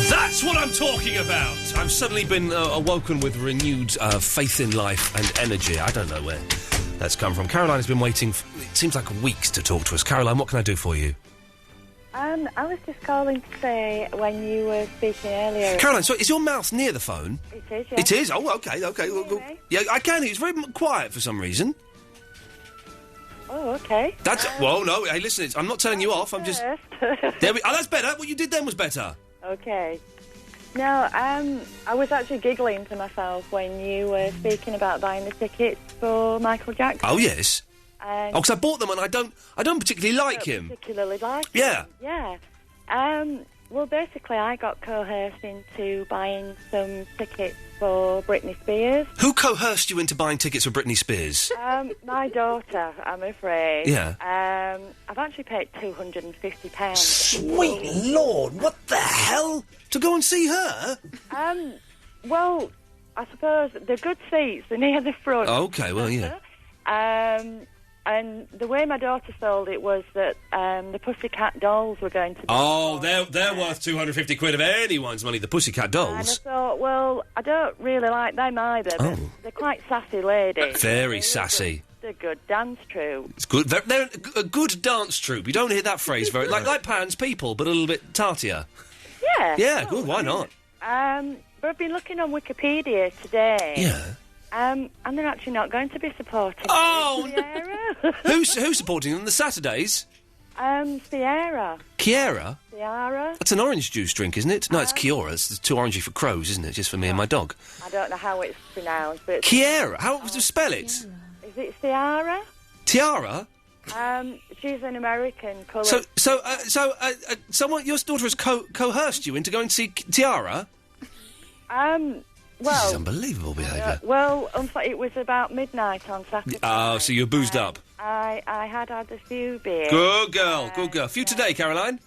That's what I'm talking about! I've suddenly been awoken with renewed faith in life and energy. I don't know where that's come from. Caroline has been waiting, it seems like weeks, to talk to us. Caroline, what can I do for you? I was just calling to say, when you were speaking earlier... Caroline, sorry, is your mouth near the phone? It is, yeah. It is? Oh, OK. Yeah, I can hear. It's very quiet for some reason. Oh, OK. Well, no, hey, listen, I'm not telling you off, I'm just... that's better. What you did then was better. OK. No, I was actually giggling to myself when you were speaking about buying the tickets for Michael Jackson. Oh, yes. Because I bought them and I don't particularly like him. Particularly like him. Yeah. Well, basically, I got coerced into buying some tickets for Britney Spears. Who coerced you into buying tickets for Britney Spears? My daughter, I'm afraid. Yeah. I've actually paid £250. Sweet Lord, what the hell? To go and see her? Well, I suppose the good seats are near the front. Okay, well, yeah. And the way my daughter sold it was that the Pussycat Dolls were going to be... Oh, they're worth 250 quid of anyone's money, the Pussycat Dolls. And I thought, well, I don't really like them either. They're quite sassy ladies. Very sassy. They're a good dance troupe. It's good. They're a good dance troupe. You don't hear that phrase very... like Pan's People, but a little bit tartier. Yeah. Yeah, good, why not? But I've been looking on Wikipedia today. Yeah. And they're actually not going to be supporting Sierra. Who's supporting them? The Saturdays? Sierra. Kiera? Sierra. That's an orange juice drink, isn't it? No, it's Kiora. It's too orangey for crows, isn't it? Just for me and my dog. I don't know how it's pronounced, but... Kiera? How to spell it? Is it Ciara? Tiara? She's an American colour. Someone, your daughter has coerced you into going to see Tiara? Well... This is unbelievable behaviour. It was about midnight on Saturday. Oh, so you're boozed up. I had a few beers. Good girl, good girl. Few today, Caroline?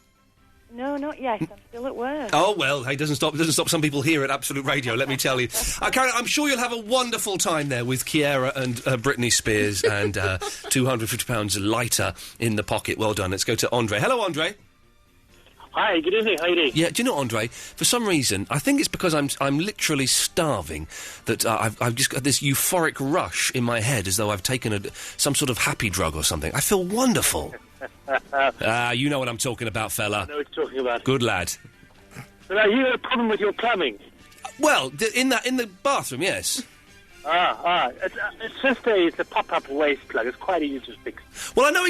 No, not yet. I'm still at work. Oh, well, hey, doesn't stop some people here at Absolute Radio, let me tell you. Caroline, I'm sure you'll have a wonderful time there with Kiera and Britney Spears and £250 lighter in the pocket. Well done. Let's go to Andre. Hello, Andre. Hi, good evening. How are you doing? Yeah, do you know, Andre, for some reason, I think it's because I'm literally starving, that I've just got this euphoric rush in my head as though I've taken some sort of happy drug or something. I feel wonderful. You know what I'm talking about, fella. I know what you're talking about. Good lad. So now, you had a problem with your plumbing? Well, in the bathroom, yes. It's a pop-up waste plug. It's quite easy to fix. Well, I know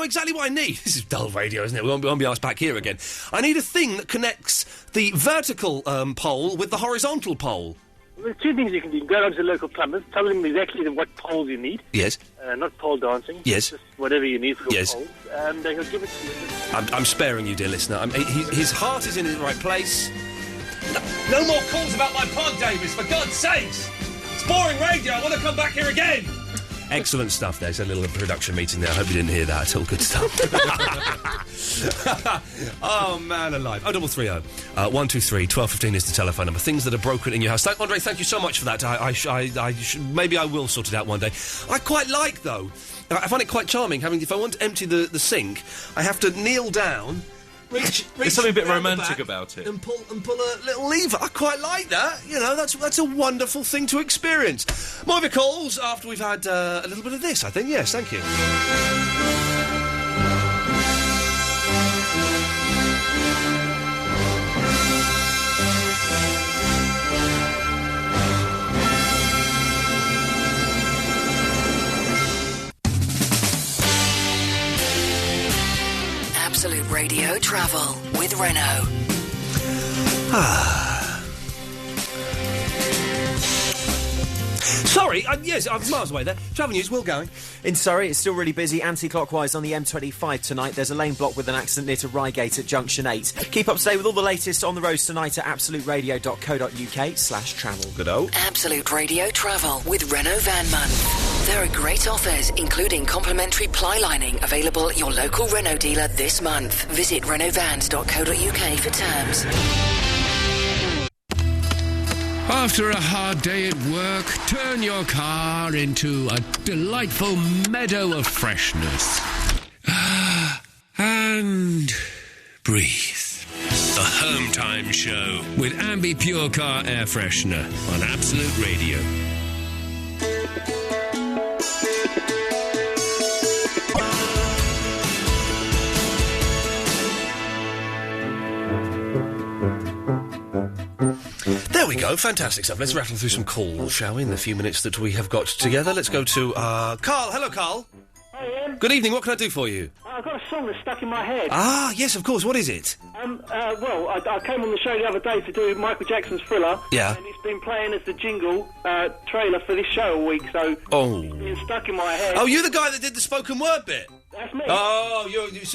exactly what I need. This is dull radio, isn't it? We won't be asked back here again. I need a thing that connects the vertical pole with the horizontal pole. Well, there's two things you can do. You can go down to the local plumbers, tell them exactly what poles you need. Yes. Not pole dancing. Yes. Just whatever you need for your yes. poles. And they'll give it to you. I'm sparing you, dear listener. His heart is in the right place. No more calls about my pod, Davis, for God's sakes! It's boring radio. I want to come back here again. Excellent stuff. There's a little production meeting there. I hope you didn't hear that. It's all good stuff. Oh, man alive. 0330 123 1215 is the telephone number. Things that are broken in your house. Andre, thank you so much for that. Maybe I will sort it out one day. I quite like, though, I find it quite charming having, if I want to empty the sink, I have to kneel down... Reach There's something a bit romantic about it. And pull a little lever. I quite like that. You know, that's a wonderful thing to experience. More of your calls after we've had a little bit of this, I think. Yes, thank you. Absolute Radio Travel with Renault. Sorry, yes, I'm miles away there. Travel news, Will going. In Surrey, it's still really busy. Anti-clockwise on the M25 tonight. There's a lane block with an accident near to Reigate at Junction 8. Keep up to date with all the latest on the roads tonight at absoluteradio.co.uk/travel. Good-o. Absolute Radio Travel with Renault Van Month. There are great offers, including complimentary ply lining, available at your local Renault dealer this month. Visit renaultvans.co.uk for terms. After a hard day at work, turn your car into a delightful meadow of freshness. And breathe. The Home Time Show with Ambi Pure Car Air Freshener on Absolute Radio. There we go, fantastic stuff. Let's rattle through some calls, shall we, in the few minutes that we have got together. Let's go to, Carl. Hello, Carl. Hi, Ian. Good evening, what can I do for you? I've got a song that's stuck in my head. Ah, yes, of course, what is it? I came on the show the other day to do Michael Jackson's Thriller. Yeah. And it's been playing as the jingle trailer for this show all week, so Oh. it's been stuck in my head. Oh, you're the guy that did the spoken word bit? That's me. Oh,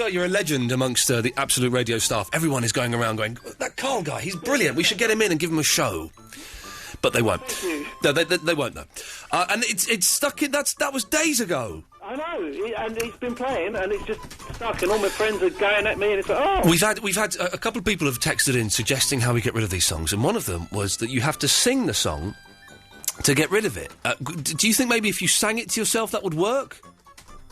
you're a legend amongst the Absolute Radio staff. Everyone is going around going, that Carl guy, he's brilliant. We should get him in and give him a show. But they won't. Thank you. No, they won't, though. And it's stuck in... That was days ago. I know, and he's been playing, and it's just stuck, and all my friends are going at me, and it's like, oh... We've had a couple of people have texted in suggesting how we get rid of these songs, and one of them was that you have to sing the song to get rid of it. Do you think maybe if you sang it to yourself that would work?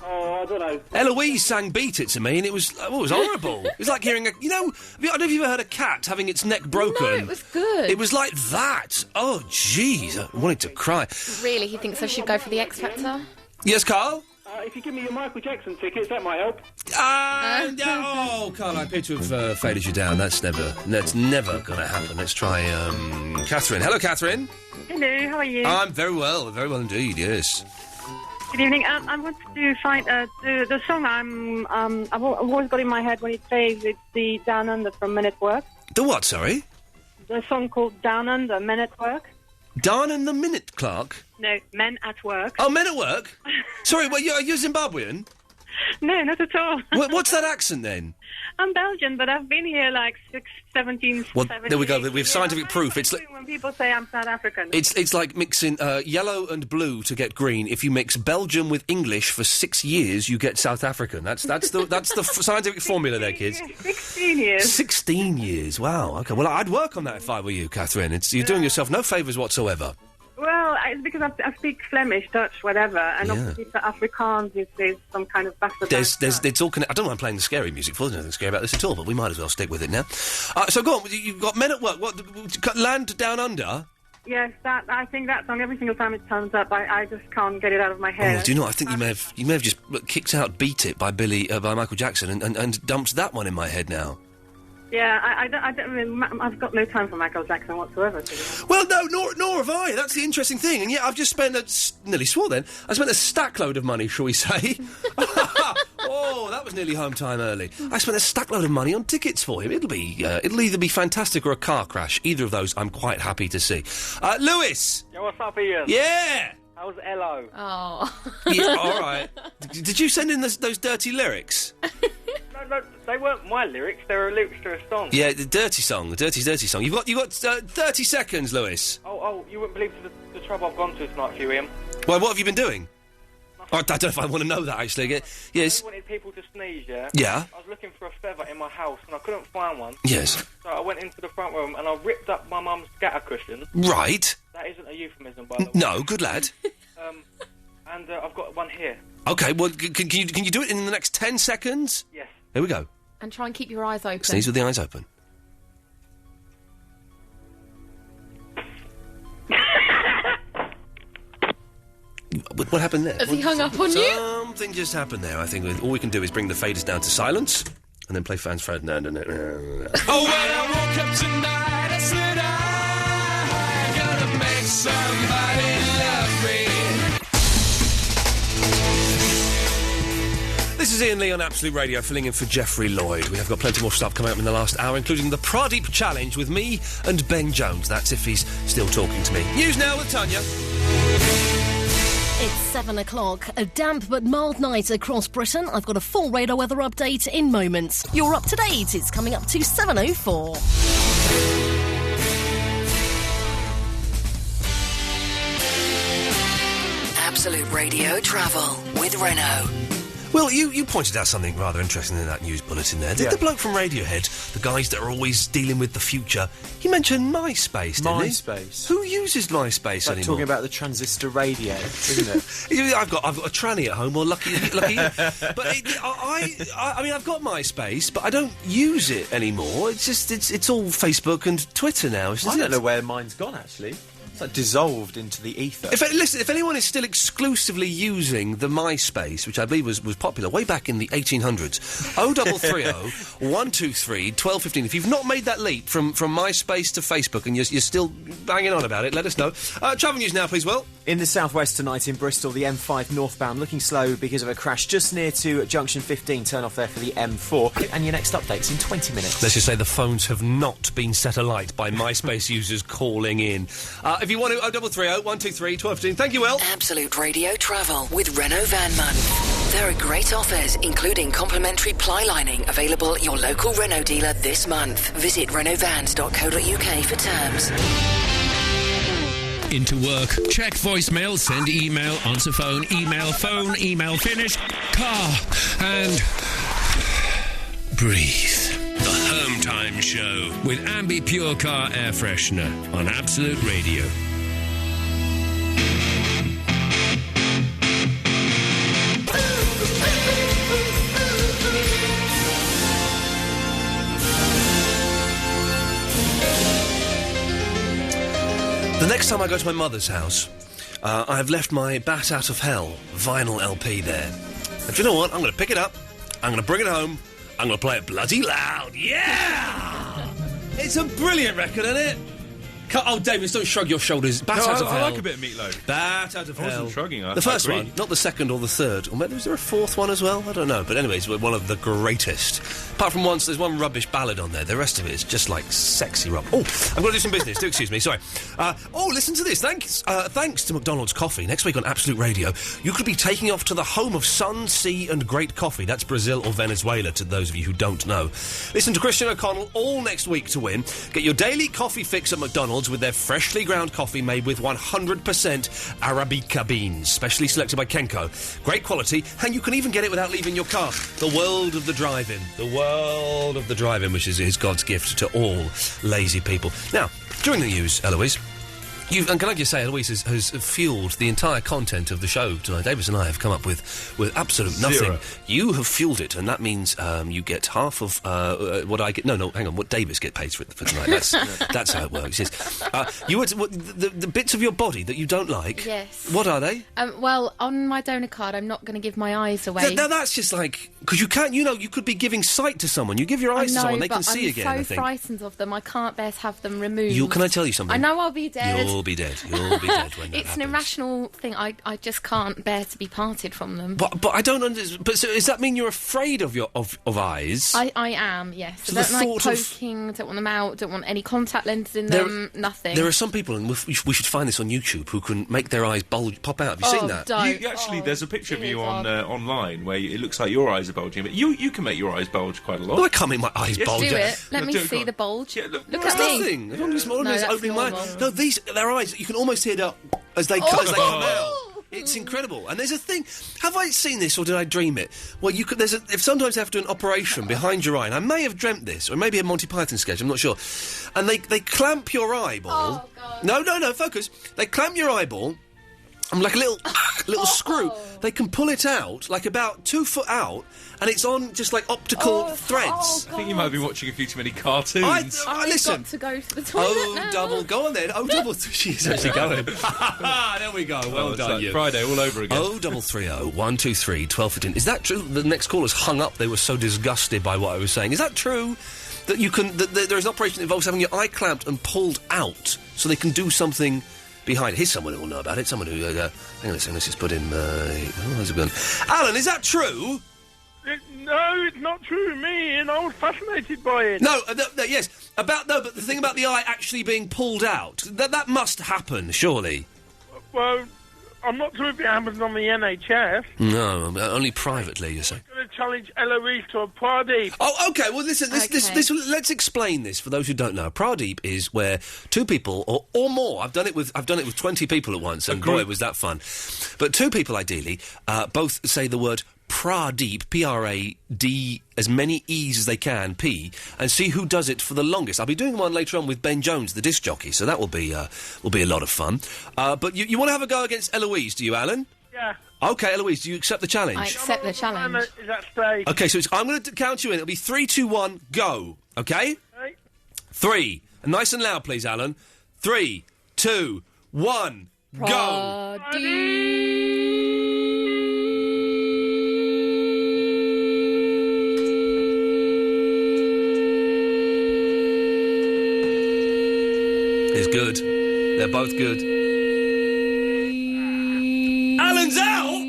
Oh, I don't know. Eloise sang Beat It to me, and it was horrible. It was like hearing a... I don't know if you've ever heard a cat having its neck broken. No, it was good. It was like that. Oh, jeez. I wanted to cry. Really, he thinks I should go for the X Factor? Yes, Carl? If you give me your Michael Jackson tickets, that might help. Oh, Carl, I appear to have faded you down. That's never going to happen. Let's try Catherine. Hello, Catherine. Hello, how are you? I'm very well indeed, yes. Good evening. I wanted to find the song I've always got in my head when it plays. It's the Down Under from Men at Work. The what, sorry? The song called Down Under, Men at Work. Down in the Minute Clerk? No, Men at Work. Oh, Men at Work? Sorry, are you Zimbabwean? No, not at all. What's that accent then? I'm Belgian, but I've been here like 17, Well, 17 there we go. years. We have scientific proof. It's like When people say I'm South African. it's like mixing yellow and blue to get green. If you mix Belgian with English for 6 years, you get South African. That's the scientific formula there, kids. 16 years. 16 years. Wow. Okay. Well, I'd work on that if I were you, Catherine. You're doing yourself no favours whatsoever. Well, it's because I speak Flemish, Dutch, whatever, and obviously for Afrikaans there's some kind of bastard. It's all I don't mind playing the scary music for. There's nothing scary about this at all, but we might as well stick with it now. So go on. You've got Men at Work. What? Land Down Under? Yes, I think that song, every single time it turns up, I just can't get it out of my head. Oh, do you know? I think you may have just kicked out "Beat It" by Michael Jackson and dumped that one in my head now. Yeah, I've got no time for Michael Jackson whatsoever. Well, no, nor have I. That's the interesting thing. And yet I've just spent nearly swore then. I spent a stack load of money, shall we say? Oh, that was nearly home time early. I spent a stack load of money on tickets for him. It'll either be fantastic or a car crash. Either of those, I'm quite happy to see. Lewis. Yeah, what's up, Ian? Yeah. How's Elo? Oh. Yeah, all right. Did you send in those dirty lyrics? No, they weren't my lyrics. They were lyrics to a song. Yeah, the dirty song. You've got 30 seconds, Lewis. Oh, you wouldn't believe the trouble I've gone to tonight for you, Ian. Well, what have you been doing? I don't know if I want to know that, actually. Yes. I wanted people to sneeze, yeah? Yeah. I was looking for a feather in my house and I couldn't find one. Yes. So I went into the front room and I ripped up my mum's scatter cushion. Right. That isn't a euphemism, by the way. No, good lad. And I've got one here. Okay, well, can you do it in the next 10 seconds? Yes. Here we go. And try and keep your eyes open. Sneeze with the eyes open. What happened there? Has he hung up on you? Something just happened there. I think all we can do is bring the faders down to silence and then play Fans Fred. No. Oh, when I woke up tonight, I said I gotta make somebody love me. This is Iain Lee on Absolute Radio, filling in for Jeffrey Lloyd. We have got plenty more stuff coming up in the last hour, including the Pradeep Challenge with me and Ben Jones. That's if he's still talking to me. News now with Tanya. It's 7 o'clock. A damp but mild night across Britain. I've got a full radar weather update in moments. You're up to date. It's coming up to 7:04. Absolute Radio Travel with Renault. Well, you pointed out something rather interesting in that news bulletin there. Did the bloke from Radiohead, the guys that are always dealing with the future, he mentioned MySpace, didn't he? MySpace. Who uses MySpace anymore? Talking about the transistor radio, isn't it? I've got a tranny at home, or lucky you. But I mean, I've got MySpace, but I don't use it anymore. It's just, it's all Facebook and Twitter now, isn't it? I don't know where mine's gone, actually. It's like dissolved into the ether. If anyone is still exclusively using the MySpace, which I believe was popular way back in the 1800s, 0330 123 1215. If you've not made that leap from MySpace to Facebook and you're still banging on about it, let us know. Travel news now, please, Will. In the southwest tonight in Bristol, the M5 northbound looking slow because of a crash just near to junction 15. Turn off there for the M4. And your next update's in 20 minutes. Let's just say the phones have not been set alight by MySpace users calling in. If you want to, 0330 123 1215. Thank you, Will. Absolute Radio Travel with Renault Van Month. There are great offers, including complimentary ply lining, available at your local Renault dealer this month. Visit renaultvans.co.uk for terms. Into work, check voicemail, send email, answer phone, email finish, car, and breathe. The Home Time Show with Ambi Pure Car Air Freshener on Absolute Radio. The next time I go to my mother's house, I have left my Bat Out of Hell vinyl LP there. And do you know what? I'm going to pick it up, I'm going to bring it home, I'm going to play it bloody loud. Yeah! It's a brilliant record, isn't it? Oh, David, don't shrug your shoulders. Bat Out of Hell. I like a bit of Meatloaf. Bat Out of Hell. I wasn't shrugging. The first one, not the second or the third. Or maybe was there a fourth one as well? I don't know. But anyways, one of the greatest. Apart from once, there's one rubbish ballad on there. The rest of it is just like sexy rock. Oh, I've got to do some business. Do excuse me. Sorry. Listen to this. Thanks to McDonald's Coffee. Next week on Absolute Radio, you could be taking off to the home of sun, sea and great coffee. That's Brazil or Venezuela, to those of you who don't know. Listen to Christian O'Connell all next week to win. Get your daily coffee fix at McDonald's with their freshly ground coffee made with 100% Arabica beans, specially selected by Kenko. Great quality, and you can even get it without leaving your car. The world of the drive-in. The world of the drive-in, which is God's gift to all lazy people. Now, during the news, Eloise, and can I just say, Eloise has fuelled the entire content of the show tonight. Davis and I have come up with absolute nothing. Zero. You have fuelled it, and that means you get half of what I get. No, hang on. What Davis get paid for tonight. That's how it works. Yes. The bits of your body that you don't like. Yes. What are they? Well, on my donor card, I'm not going to give my eyes away. Now that's just like, because you can't. You know, you could be giving sight to someone. You give your eyes to someone, they can see again. I'm so frightened of them. I can't bear to have them removed. Can I tell you something? I know I'll be dead. You'll be dead. You'll be dead when that It's happens. an irrational thing. I just can't bear to be parted from them. But I don't understand. But so does that mean you're afraid of eyes? I am, yes. So I the don't like thought of- poking, don't want them out, don't want any contact lenses in them, nothing. There are some people, and we should find this on YouTube, who can make their eyes pop out. Have you seen that? Actually, there's a picture of you on online where it looks like your eyes are bulging, but you can make your eyes bulge quite a lot. No, I can't make my eyes bulge. Do it. Let me see the bulge. Yeah, look That's at me. nothing. As long as No, that's opening my... normal. No, their eyes, you can almost hear that as they come out. It's incredible. And there's a thing... Have I seen this, or did I dream it? Well, if sometimes they have to do an operation behind your eye, and I may have dreamt this, or maybe a Monty Python sketch, I'm not sure. And they clamp your eyeball... Oh, God. No, focus. They clamp your eyeball... And like a little screw, they can pull it out, like about 2 foot out, and it's on just like optical threads. I think you might have been watching a few too many cartoons. Listen. Got to go to the toilet now. Go on then. She's actually going. There we go. Well done, like you. Friday all over again. 0330 123 1215. Is that true? The next callers hung up. They were so disgusted by what I was saying. Is that true? That you can? That there is an operation that involves having your eye clamped and pulled out, so they can do something behind it. Here's someone who will know about it. Someone who... hang on a second, let's just put in... how's it going? Alan, is that true? No, it's not true to me, and I was fascinated by it. No, yes. But the thing about the eye actually being pulled out, that must happen, surely. Well, I'm not sure if it happens on the NHS. No, only privately, you say. I'm going to challenge Eloise to a Pradeep. Oh, okay. Well, listen. Let's explain this for those who don't know. Pradeep is where two people or more. I've done it with 20 people at once, and boy, was that fun. But two people, ideally, both say the word Pradeep, P-R-A-D, as many E's as they can, P, and see who does it for the longest. I'll be doing one later on with Ben Jones, the disc jockey, so that will be a lot of fun. But you want to have a go against Eloise, do you, Alan? Yeah. OK, Eloise, do you accept the challenge? I accept the challenge. Is that stage? OK, so I'm going to count you in. It'll be 3, 2, 1, go. OK? Okay. 3. And nice and loud, please, Alan. 3, 2, 1, go. It's good. They're both good. Alan's out!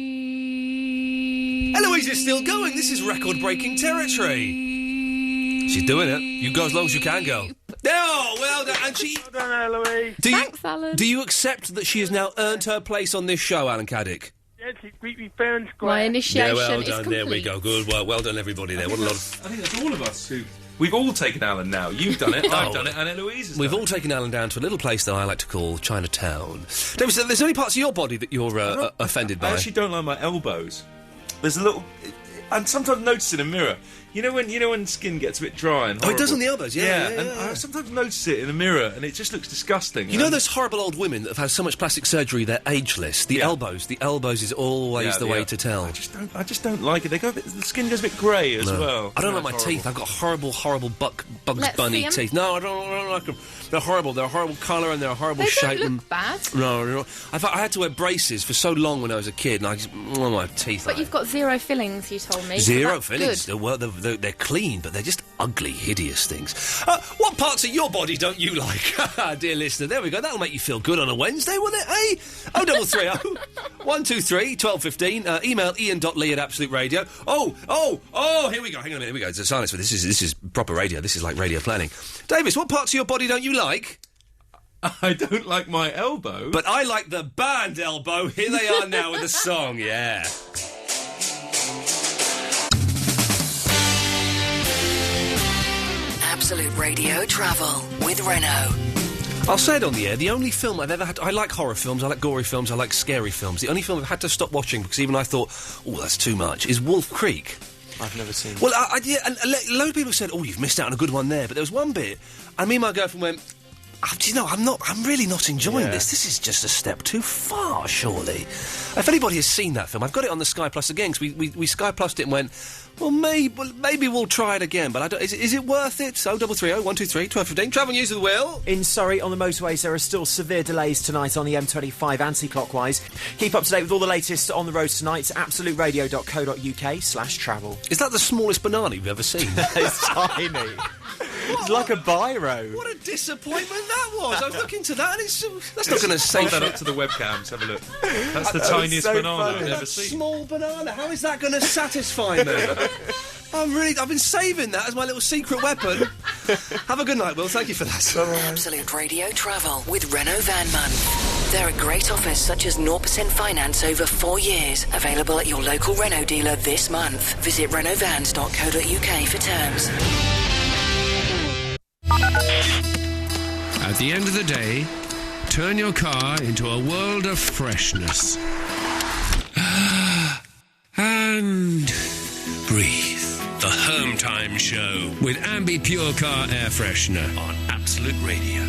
Eloise is still going. This is record-breaking territory. She's doing it. You go as long as you can go. Oh, well done. And she... Well done, Eloise. Thanks, Alan. Do you accept that she has now earned her place on this show, Alan Caddick? Yes, it's completely fair and square. My initiation well is done. complete. There we go. Good work. Well done, everybody. There. What a lot of. I think that's all of us who. We've all taken Alan now. You've done it, I've done it, and Eloise has We've done all taken Alan down to a little place that I like to call Chinatown. David, so there's only parts of your body that you're offended by. I actually don't like my elbows. There's a little. And sometimes notice in a mirror. You know when skin gets a bit dry and horrible? Oh, it does on the elbows, yeah. And I sometimes notice it in a mirror, and it just looks disgusting. You know those horrible old women that have had so much plastic surgery they're ageless. The elbows is always the way to tell. I just don't like it. They go a bit, the skin goes a bit grey as well. I don't like my teeth. I've got horrible Bugs Let's Bunny see 'em. teeth. No, I don't like them. They're horrible. They're a horrible colour and they're a horrible They shape. don't look bad. No. I had to wear braces for so long when I was a kid, and I just my teeth. But you've got zero fillings, you told me. so Zero that's fillings. good. They're clean, but they're just ugly, hideous things. What parts of your body don't you like? Dear listener, there we go. That'll make you feel good on a Wednesday, won't it, eh? 0330 123 1215. Email ian.lee@absoluteradio. Oh, here we go. Hang on a minute. Here we go. It's a silence for this. This is proper radio. This is like radio planning. Davis, what parts of your body don't you like? I don't like my elbow. But I like the band Elbow. Here they are now with a song, yeah. Absolute Radio Travel with Renault. I'll say it on the air, the only film I've ever had... I like horror films, I like gory films, I like scary films. The only film I've had to stop watching, because even I thought, oh, that's too much, is Wolf Creek. I've never seen it. Well, and a load of people said, oh, you've missed out on a good one there, but there was one bit, and me and my girlfriend went... do you know, I'm really not enjoying this. This is just a step too far, surely. If anybody has seen that film, I've got it on the Sky Plus again, because we Sky Plussed it and went, well, maybe we'll try it again, but I don't... Is it worth it? 0330 123 1215. Travel news with Will. In Surrey, on the motorways, there are still severe delays tonight on the M25 anti-clockwise. Keep up to date with all the latest on the roads tonight. absoluteradio.co.uk/travel. Is that the smallest banana you've ever seen? It's tiny. It's like a biro. What a disappointment that was. I was looking to that, and that's not going to save that up to the webcams. Have a look. That's the tiniest banana I've ever seen. Small banana. How is that going to satisfy me? I've been saving that as my little secret weapon. Have a good night, Will. Thank you for that. Absolute Radio Travel with Renault Van Month. There are great offers such as 0% finance over 4 years. Available at your local Renault dealer this month. Visit renaultvans.co.uk for terms. At the end of the day, turn your car into a world of freshness. And breathe. The Home Time Show with Ambi Pure Car Air Freshener on Absolute Radio.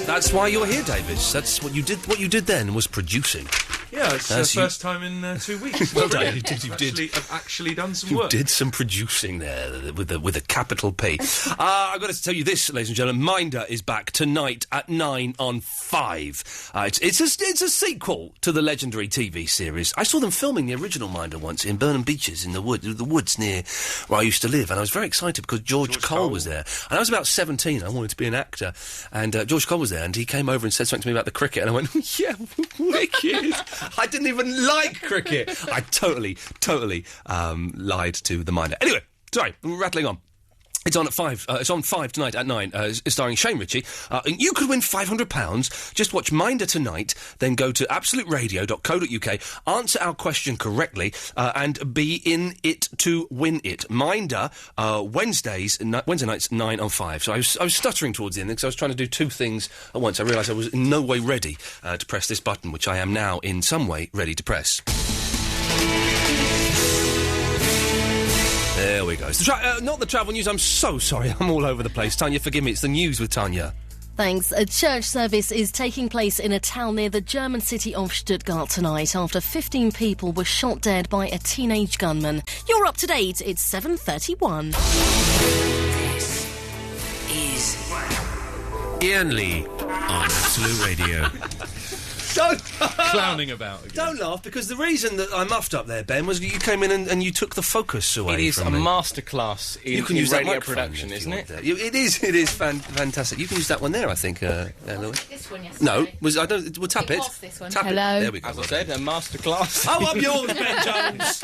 That's why you're here, Davis. That's what you did. What you did then was producing. Yeah, it's the first time in 2 weeks. Well done. I've actually done some You work. did some producing there with a capital P. I've got to tell you this, ladies and gentlemen. Minder is back tonight at 9 on 5. It's a sequel to the legendary TV series. I saw them filming the original Minder once in Burnham Beeches in the woods near where I used to live, and I was very excited because George Cole was there. And I was about 17. I wanted to be an actor, and George Cole was there, and he came over and said something to me about the cricket, and I went, yeah, wicked. I didn't even like cricket. I totally lied to the Minder. Anyway, sorry, we're rattling on. It's on at 5. It's on 5 tonight at 9, starring Shane Ritchie. And you could win £500. Just watch Minder tonight, then go to absoluteradio.co.uk, answer our question correctly, and be in it to win it. Minder, Wednesday nights 9 on 5. So I was stuttering towards the end because I was trying to do two things at once. I realised I was in no way ready to press this button, which I am now in some way ready to press. There we go. It's not the travel news. I'm so sorry. I'm all over the place. Tanya, forgive me. It's the news with Tanya. Thanks. A church service is taking place in a town near the German city of Stuttgart tonight after 15 people were shot dead by a teenage gunman. You're up to date. It's 7:31. This is Iain Lee on Absolute Radio. Don't clowning about again. Don't laugh, because the reason that I muffed up there, Ben, was you came in and you took the focus away. It is from a me. masterclass in, You can in use that radio microphone production, if isn't you it? want that. It is fantastic. You can use that one there, I think, Eloise. This one yesterday. No, we'll tap it. was this one. Tap Hello. It. There we go. As I said, a masterclass. Oh, I'm yours, Ben Jones.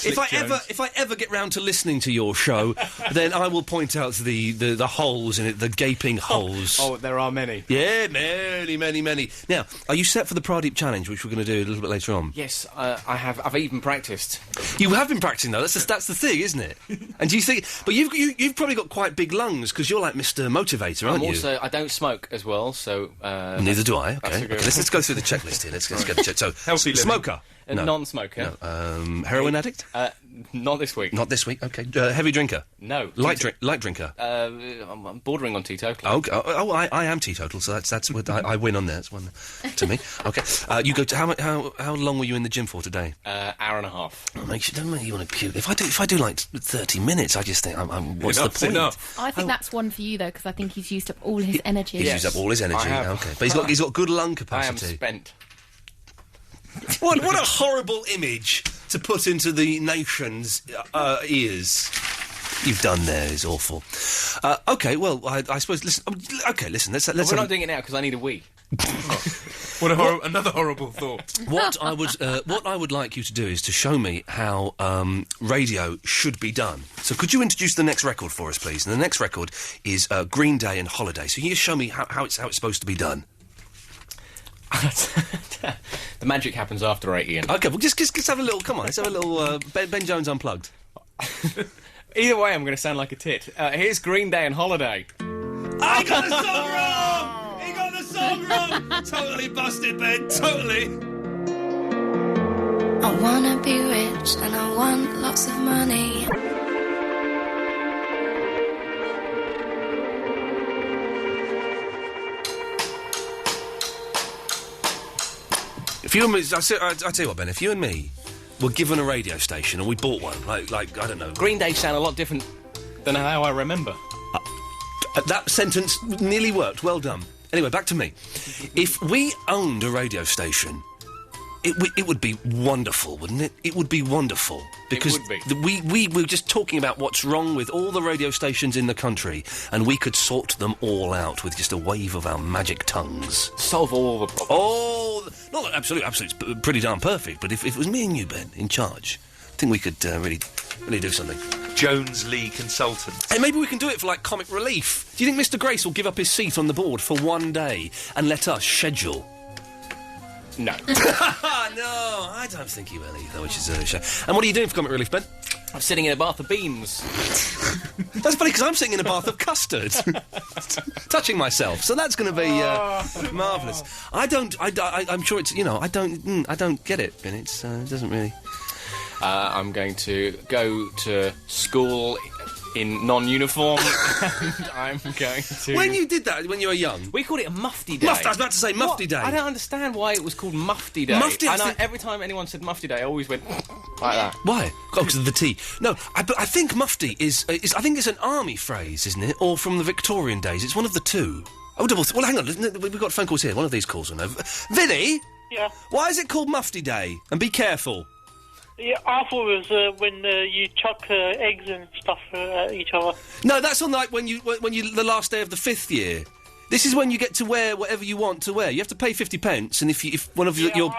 If I ever get round to listening to your show, then I will point out the holes in it, the gaping holes. Oh, there are many. Yeah, many. Now, are you set for the Pradeep challenge, which we're going to do a little bit later on? Yes, I have. I've even practiced. You have been practicing though. That's the thing, isn't it? And do you think? But you've probably got quite big lungs because you're like Mr. Motivator, aren't you? Also, I don't smoke as well, so. Neither do I. Okay. Let's go through the checklist here. Let's get the check. So, healthy living. Smoker. No. Non-smoker. No. Heroin addict? Not this week. Not this week. Okay. Heavy drinker? No. Light drinker? I'm bordering on teetotal. Okay. I am teetotal, so that's what I win on there. That's one to me. Okay. You go to how long were you in the gym for today? Hour and a half. Don't make you want to puke. If I do like 30 minutes, I just think what's the point? Enough. I think that's one for you though, because I think he's used up all his energy. He's used up all his energy. Okay, but he's got good lung capacity. I am spent. What a horrible image to put into the nation's ears. You've done there is awful. Okay, well, I suppose. Listen. Okay, listen. Let's. We're not doing it now because I need a wee. Another horrible thought. What I would like you to do is to show me how radio should be done. So could you introduce the next record for us, please? And the next record is Green Day and Holiday. So can you just show me how it's supposed to be done? The magic happens after 8, Ian. Okay, well, just have a little. Come on, let's have a little Ben Jones Unplugged. Either way, I'm going to sound like a tit. Here's Green Day and Holiday. I got the song wrong! He got the song wrong! Totally busted, Ben, totally. I wanna be rich and I want lots of money. If you and me, I tell you what, Ben, if you and me were given a radio station and we bought one, like I don't know... Green Day sound a lot different than how I remember. That sentence nearly worked, well done. Anyway, back to me. If we owned a radio station, it would be wonderful, wouldn't it? It would be wonderful. Because it would be. We were just talking about what's wrong with all the radio stations in the country, and we could sort them all out with just a wave of our magic tongues. Solve all the problems. Oh, no, absolutely, it's pretty darn perfect, but if it was me and you, Ben, in charge, I think we could really do something. Jones Lee Consultants. Hey, maybe we can do it for, like, comic relief. Do you think Mr. Grace will give up his seat on the board for one day and let us schedule? No. No, I don't think he will either, which is a shame. And what are you doing for comic relief, Ben? I'm sitting in a bath of beans. That's funny, because I'm sitting in a bath of custard. Touching myself. So that's going to be marvellous. I'm sure it's, I don't get it, Ben. It doesn't really... I'm going to go to school in non-uniform, and I'm going to... When you did that, when you were young... We called it a Mufti Day. I was about to say Mufti Day. I don't understand why it was called Mufti Day. Every time anyone said Mufti Day, I always went like that. Why? Oh, because of the T. No, I think Mufti is... I think it's an army phrase, isn't it? Or from the Victorian days. It's one of the two. Oh, well, hang on. We've got phone calls here. One of these calls will know. Vinny? Yeah? Why is it called Mufti Day? And be careful. Yeah, I thought it was when you chuck eggs and stuff at each other. No, that's on like when you the last day of the 5th year. This is when you get to wear whatever you want to wear. You have to pay 50 pence, and if one of your...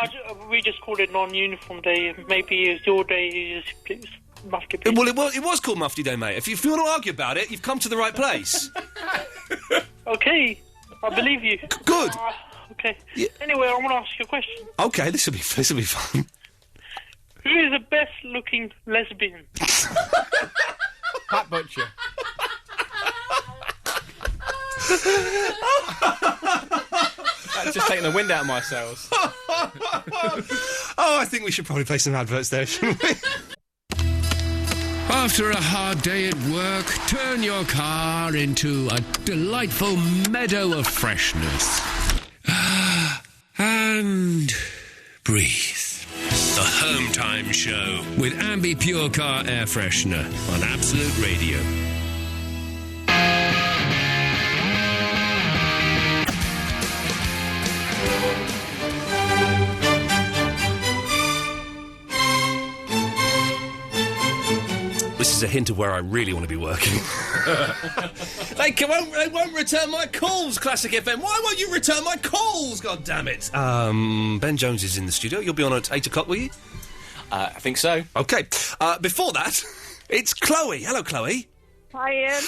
we just called it non-uniform day. Maybe it's your day, you just Mufti Day. Well, it was called Mufti Day, mate. If you want to argue about it, you've come to the right place. Okay, I believe you. Good. Okay. Yeah. Anyway, I want to ask you a question. Okay, this will be fun. Who is the best-looking lesbian? Pat Butcher. That's just taking the wind out of my sails. I think we should probably play some adverts there, shouldn't we? After a hard day at work, turn your car into a delightful meadow of freshness. And breathe. The Home Time Show with Ambi Pure Car Air Freshener on Absolute Radio. a hint of where I really want to be working. They won't return my calls, Classic FM. Why won't you return my calls? God damn it. Ben Jones is in the studio. You'll be on at 8 o'clock, will you? I think so. OK. Before that, it's Chloe. Hello, Chloe. Hi, Ian.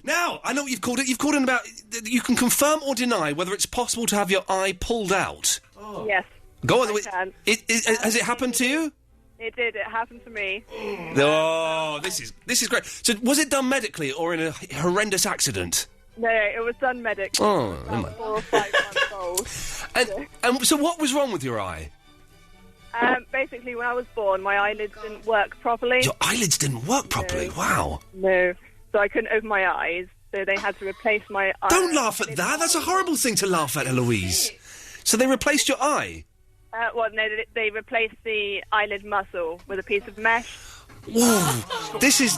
Now, I know what you've called it. You've called in about... You can confirm or deny whether it's possible to have your eye pulled out. Oh. Yes. Go on. I can. Has it happened to you? It did. It happened to me. Oh, this is great. So, was it done medically or in a horrendous accident? No, it was done medically. Oh, I was about 4 or 5 months old. And so what was wrong with your eye? Basically, when I was born, my eyelids didn't work properly. Your eyelids didn't work properly? No. Wow. No. So I couldn't open my eyes, so they had to replace my eye. Don't laugh at that. That's a horrible thing to laugh at, Eloise. So they replaced your eye? Well, no, they replaced the eyelid muscle with a piece of mesh. Whoa! This is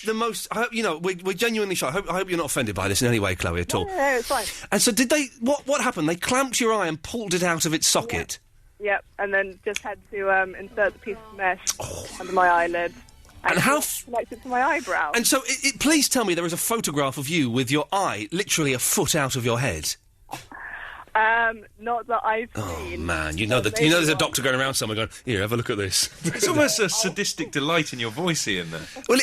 the most. I hope, we're genuinely shocked. I hope you're not offended by this in any way, Chloe, at all. No, it's fine. And so, did they? What happened? They clamped your eye and pulled it out of its socket. Yep, and then just had to insert the piece of mesh under my eyelid. And how connected to my eyebrow. And so, please tell me there is a photograph of you with your eye literally a foot out of your head. Not that I've seen. Oh man, there's a doctor going around somewhere going, here, have a look at this. It's almost a sadistic delight in your voice, Ian, there. Well,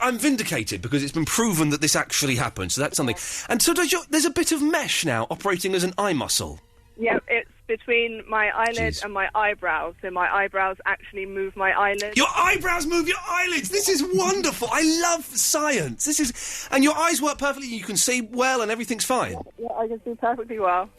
I'm vindicated because it's been proven that this actually happened, so that's something. And so there's a bit of mesh now operating as an eye muscle. Yeah, it's between my eyelid and my eyebrows, so my eyebrows actually move my eyelids. Your eyebrows move your eyelids! This is wonderful! I love science! And your eyes work perfectly, you can see well and everything's fine? Yeah, I can see perfectly well.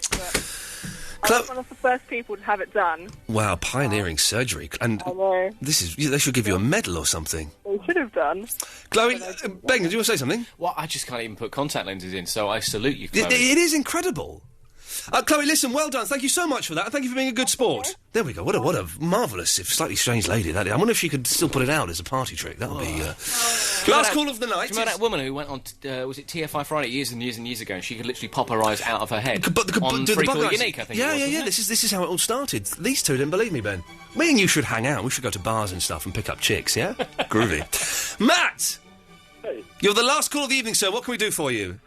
I was one of the first people to have it done. Wow, pioneering surgery. And I know. They should give you a medal or something. They should have done. Chloe, Ben, did you want to say something? Well, I just can't even put contact lenses in, so I salute you, Chloe. It is incredible. Chloe, listen, well done. Thank you so much for that. Thank you for being a good sport. There we go. What a marvellous, if slightly strange lady that is. I wonder if she could still put it out as a party trick. That would be... Last call of the night. Do you remember that woman who went on, was it TFI Friday years and years and years ago, and she could literally pop her eyes out of her head on Free Call Unique, I think Yeah, it was, yeah. This is how it all started. These two didn't believe me, Ben. Me and you should hang out. We should go to bars and stuff and pick up chicks, yeah? Groovy. Matt! Hey. You're the last call of the evening, sir. What can we do for you?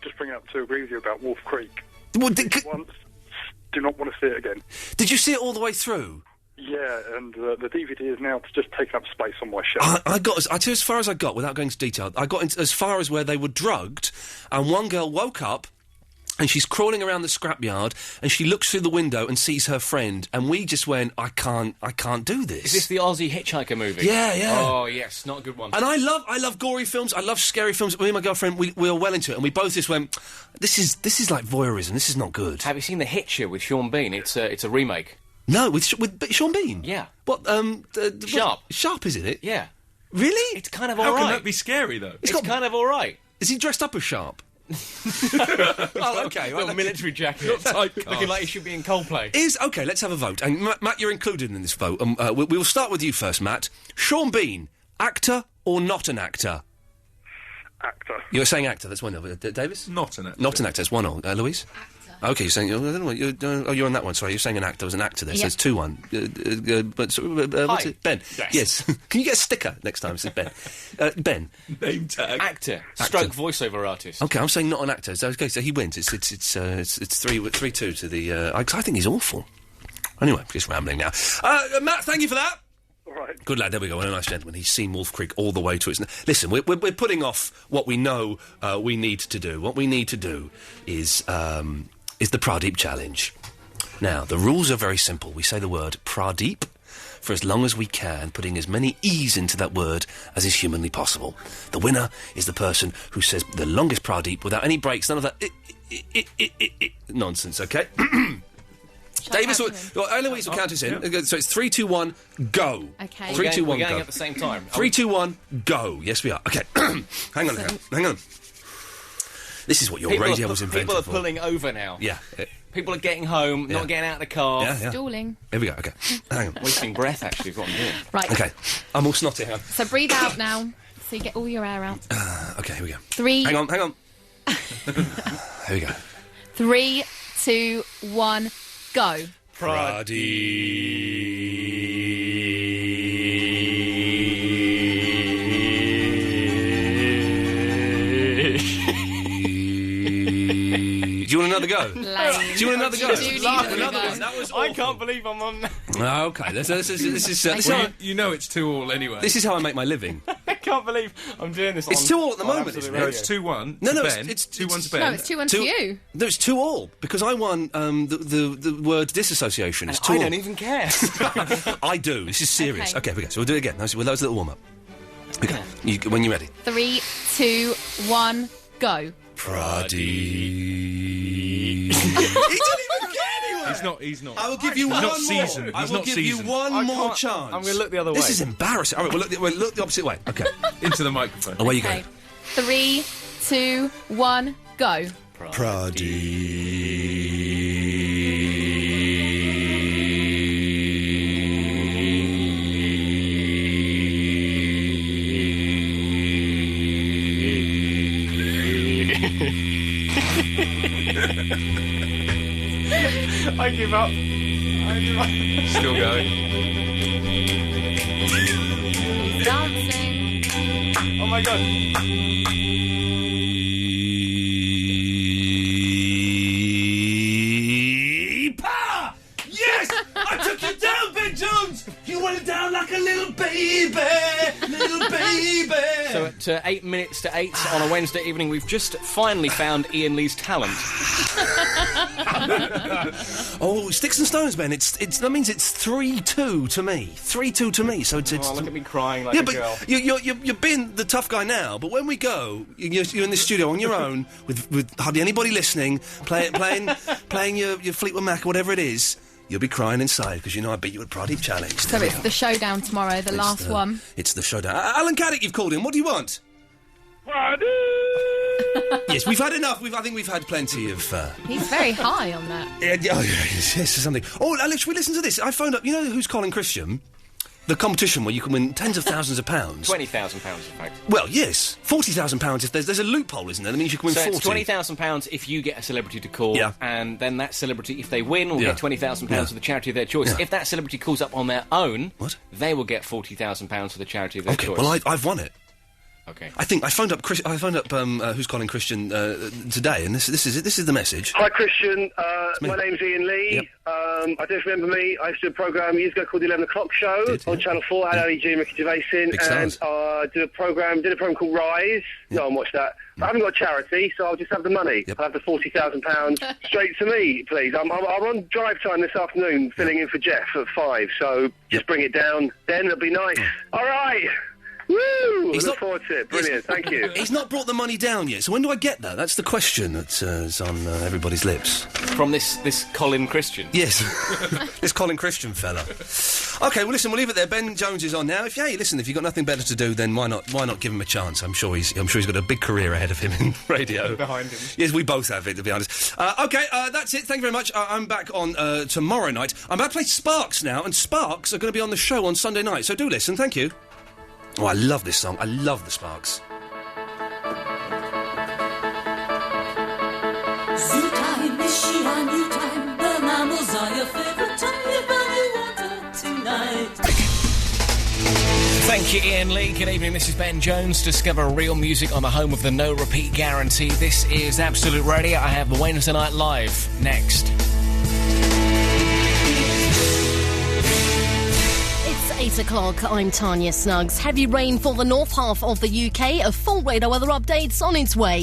Just bringing up to agree with you about Wolf Creek. Well, Do not want to see it again. Did you see it all the way through? Yeah, and the DVD is now just taking up space on my shelf. I tell you as far as I got, without going into detail, I got as far as where they were drugged, and one girl woke up, and she's crawling around the scrapyard, and she looks through the window and sees her friend, and we just went, I can't do this. Is this the Aussie Hitchhiker movie? Yeah, yeah. Oh, yes, not a good one. And I love gory films, I love scary films. Me and my girlfriend, we were well into it, and we both just went, this is like voyeurism, this is not good. Have you seen The Hitcher with Sean Bean? It's a remake. No, with Sean Bean? Yeah. What, Sharp. Sharp, is it? Yeah. Really? It's kind of How alright. can that be scary, though? It's kind of alright. Is he dressed up as Sharp? Oh, okay. Little military jacket. Looking like he should be in Coldplay. Okay, let's have a vote. And Matt, you're included in this vote. We will start with you first, Matt. Sean Bean, actor or not an actor? Actor. You're saying actor, that's 1-0. Davis? Not an actor. Not an actor, that's 1-0. Louise? Actor. Okay, you're saying... you're on that one, sorry. You're saying an actor was an actor there, so it's 2-1. What's it? Ben. Yes. Can you get a sticker next time it says Ben? Ben. Name tag. Actor. Stroke voiceover artist. Okay, I'm saying not an actor. So, okay, so he wins. It's 3-2 to the... I think he's awful. Anyway, just rambling now. Matt, thank you for that. Right. Good lad, there we go. What a nice gentleman. He's seen Wolf Creek all the way to its... Listen, we're putting off what we know we need to do. What we need to do is the Pradeep Challenge. Now, the rules are very simple. We say the word Pradeep for as long as we can, putting as many E's into that word as is humanly possible. The winner is the person who says the longest Pradeep without any breaks, none of that nonsense, okay? Davis, Eloise will count us in. Yeah. So it's 3, 2, 1, go. Okay. 3, 2, 1, we're go. going at the same time. 3, 2, 1, go. Yes, we are. Okay. Hang on. This is what your radio was invented for. People are pulling over now. Yeah. People are getting home, not getting out of the car. Yeah. Stalling. Here we go. Okay. Hang on. Wasting breath, actually, is what I'm doing. Right. Okay. I'm all snotty. Hang on. So breathe out now, so you get all your air out. Okay, here we go. 3... Hang on. Here we go. 3, 2, 1, go. another go? Lame. Do you want another go? You do need another go. That was I can't believe I'm on. Okay, this is Well, you know it's 2-2 anyway. this is how I make my living. I can't believe I'm doing this. It's 2-2 at the moment, Absolute isn't No, it? Radio. it's 2-1 No, to no, Ben. it's 2-1 to Ben. No, it's 2-1 to you. No, it's 2-2 because I won the word disassociation. It's 2-2. I don't even care. I do. This is serious. Okay. Okay, so we'll do it again. That was a little warm up. Okay, when you're ready. 3, 2, 1, go. Pradeep. He didn't even get anywhere. He's not. I will give you He's one not more. seasoned. I He's will not give seasoned. you one I more can't- chance. I'm going to look the other way. This is embarrassing. All right, we'll look the opposite way. Okay. Into the microphone. Away you Okay. 3, 2, 1, go. go. Pradeep. I give up. Still going. Dancing. Oh my god. Yes! I took you down, Ben Jones! You went down like a little baby! Little baby! So at 8 minutes to 8 on a Wednesday evening, we've just finally found Iain Lee's talent. Oh, sticks and stones, Ben. That means it's 3-2 to me. 3-2 to me. So it's Oh, look at me crying like yeah, a but girl. you're being the tough guy now. But when we go, you're in the studio on your own with hardly anybody listening, playing your Fleetwood Mac or whatever it is. You'll be crying inside because you know I beat you at Pradeep Challenge. So it's the showdown tomorrow, the last one. It's the showdown. Alan Caddick, you've called in. What do you want? Yes, we've had enough. I think we've had plenty of. He's very high on that. Yes, something. Oh, Alex, we listen to this. I phoned up. You know who's Colin Christian? The competition where you can win tens of thousands of pounds. £20,000, in fact. Well, yes, £40,000 if there's a loophole, isn't there? That means you can win So 40. it's £20,000 if you get a celebrity to call, Yeah. and then that celebrity, if they win, will Yeah. get £20,000 Yeah. for the charity of their choice. Yeah. If that celebrity calls up on their own, What? they will get £40,000 for the charity of their Okay, choice. well, I've won it. Okay. I think I phoned up who's Colin Christian today, and this is the message. Hi, Christian. me. My name's Iain Lee. Yep. I don't know if you remember me. I used to do a programme years ago called The 11 O'Clock Show on Channel 4. I had Ali G and Ricky Gervais in, Big and stars. did a programme called Rise. No one watched that. I haven't got a charity, so I'll just have the money. I'll have the £40,000 straight to me, please. I'm on drive time this afternoon, filling in for Jeff at 5, so just bring it down. Then it'll be nice. All right. Woo! Look forward to it. Brilliant. Thank you. He's not brought the money down yet, so when do I get that? That's the question that's on everybody's lips. From this Colin Christian? Yes. This Colin Christian fella. Okay, well, listen, we'll leave it there. Ben Jones is on now. If you've got nothing better to do, then why not give him a chance? I'm sure he's got a big career ahead of him in radio. Behind him. Yes, we both have it, to be honest. Okay, that's it. Thank you very much. I'm back on tomorrow night. I'm about to play Sparks now, and Sparks are going to be on the show on Sunday night, so do listen. Thank you. Oh, I love this song. I love the Sparks. Zoo time, is she a new time? The mammals are your favourite time. You're running water tonight. Thank you, Iain Lee. Good evening, this is Ben Jones. Discover real music on the home of the no repeat guarantee. This is Absolute Radio. I have Wednesday Night Live next. 8 o'clock, I'm Tanya Snuggs. Heavy rain for the north half of the UK. A full radar weather update's on its way.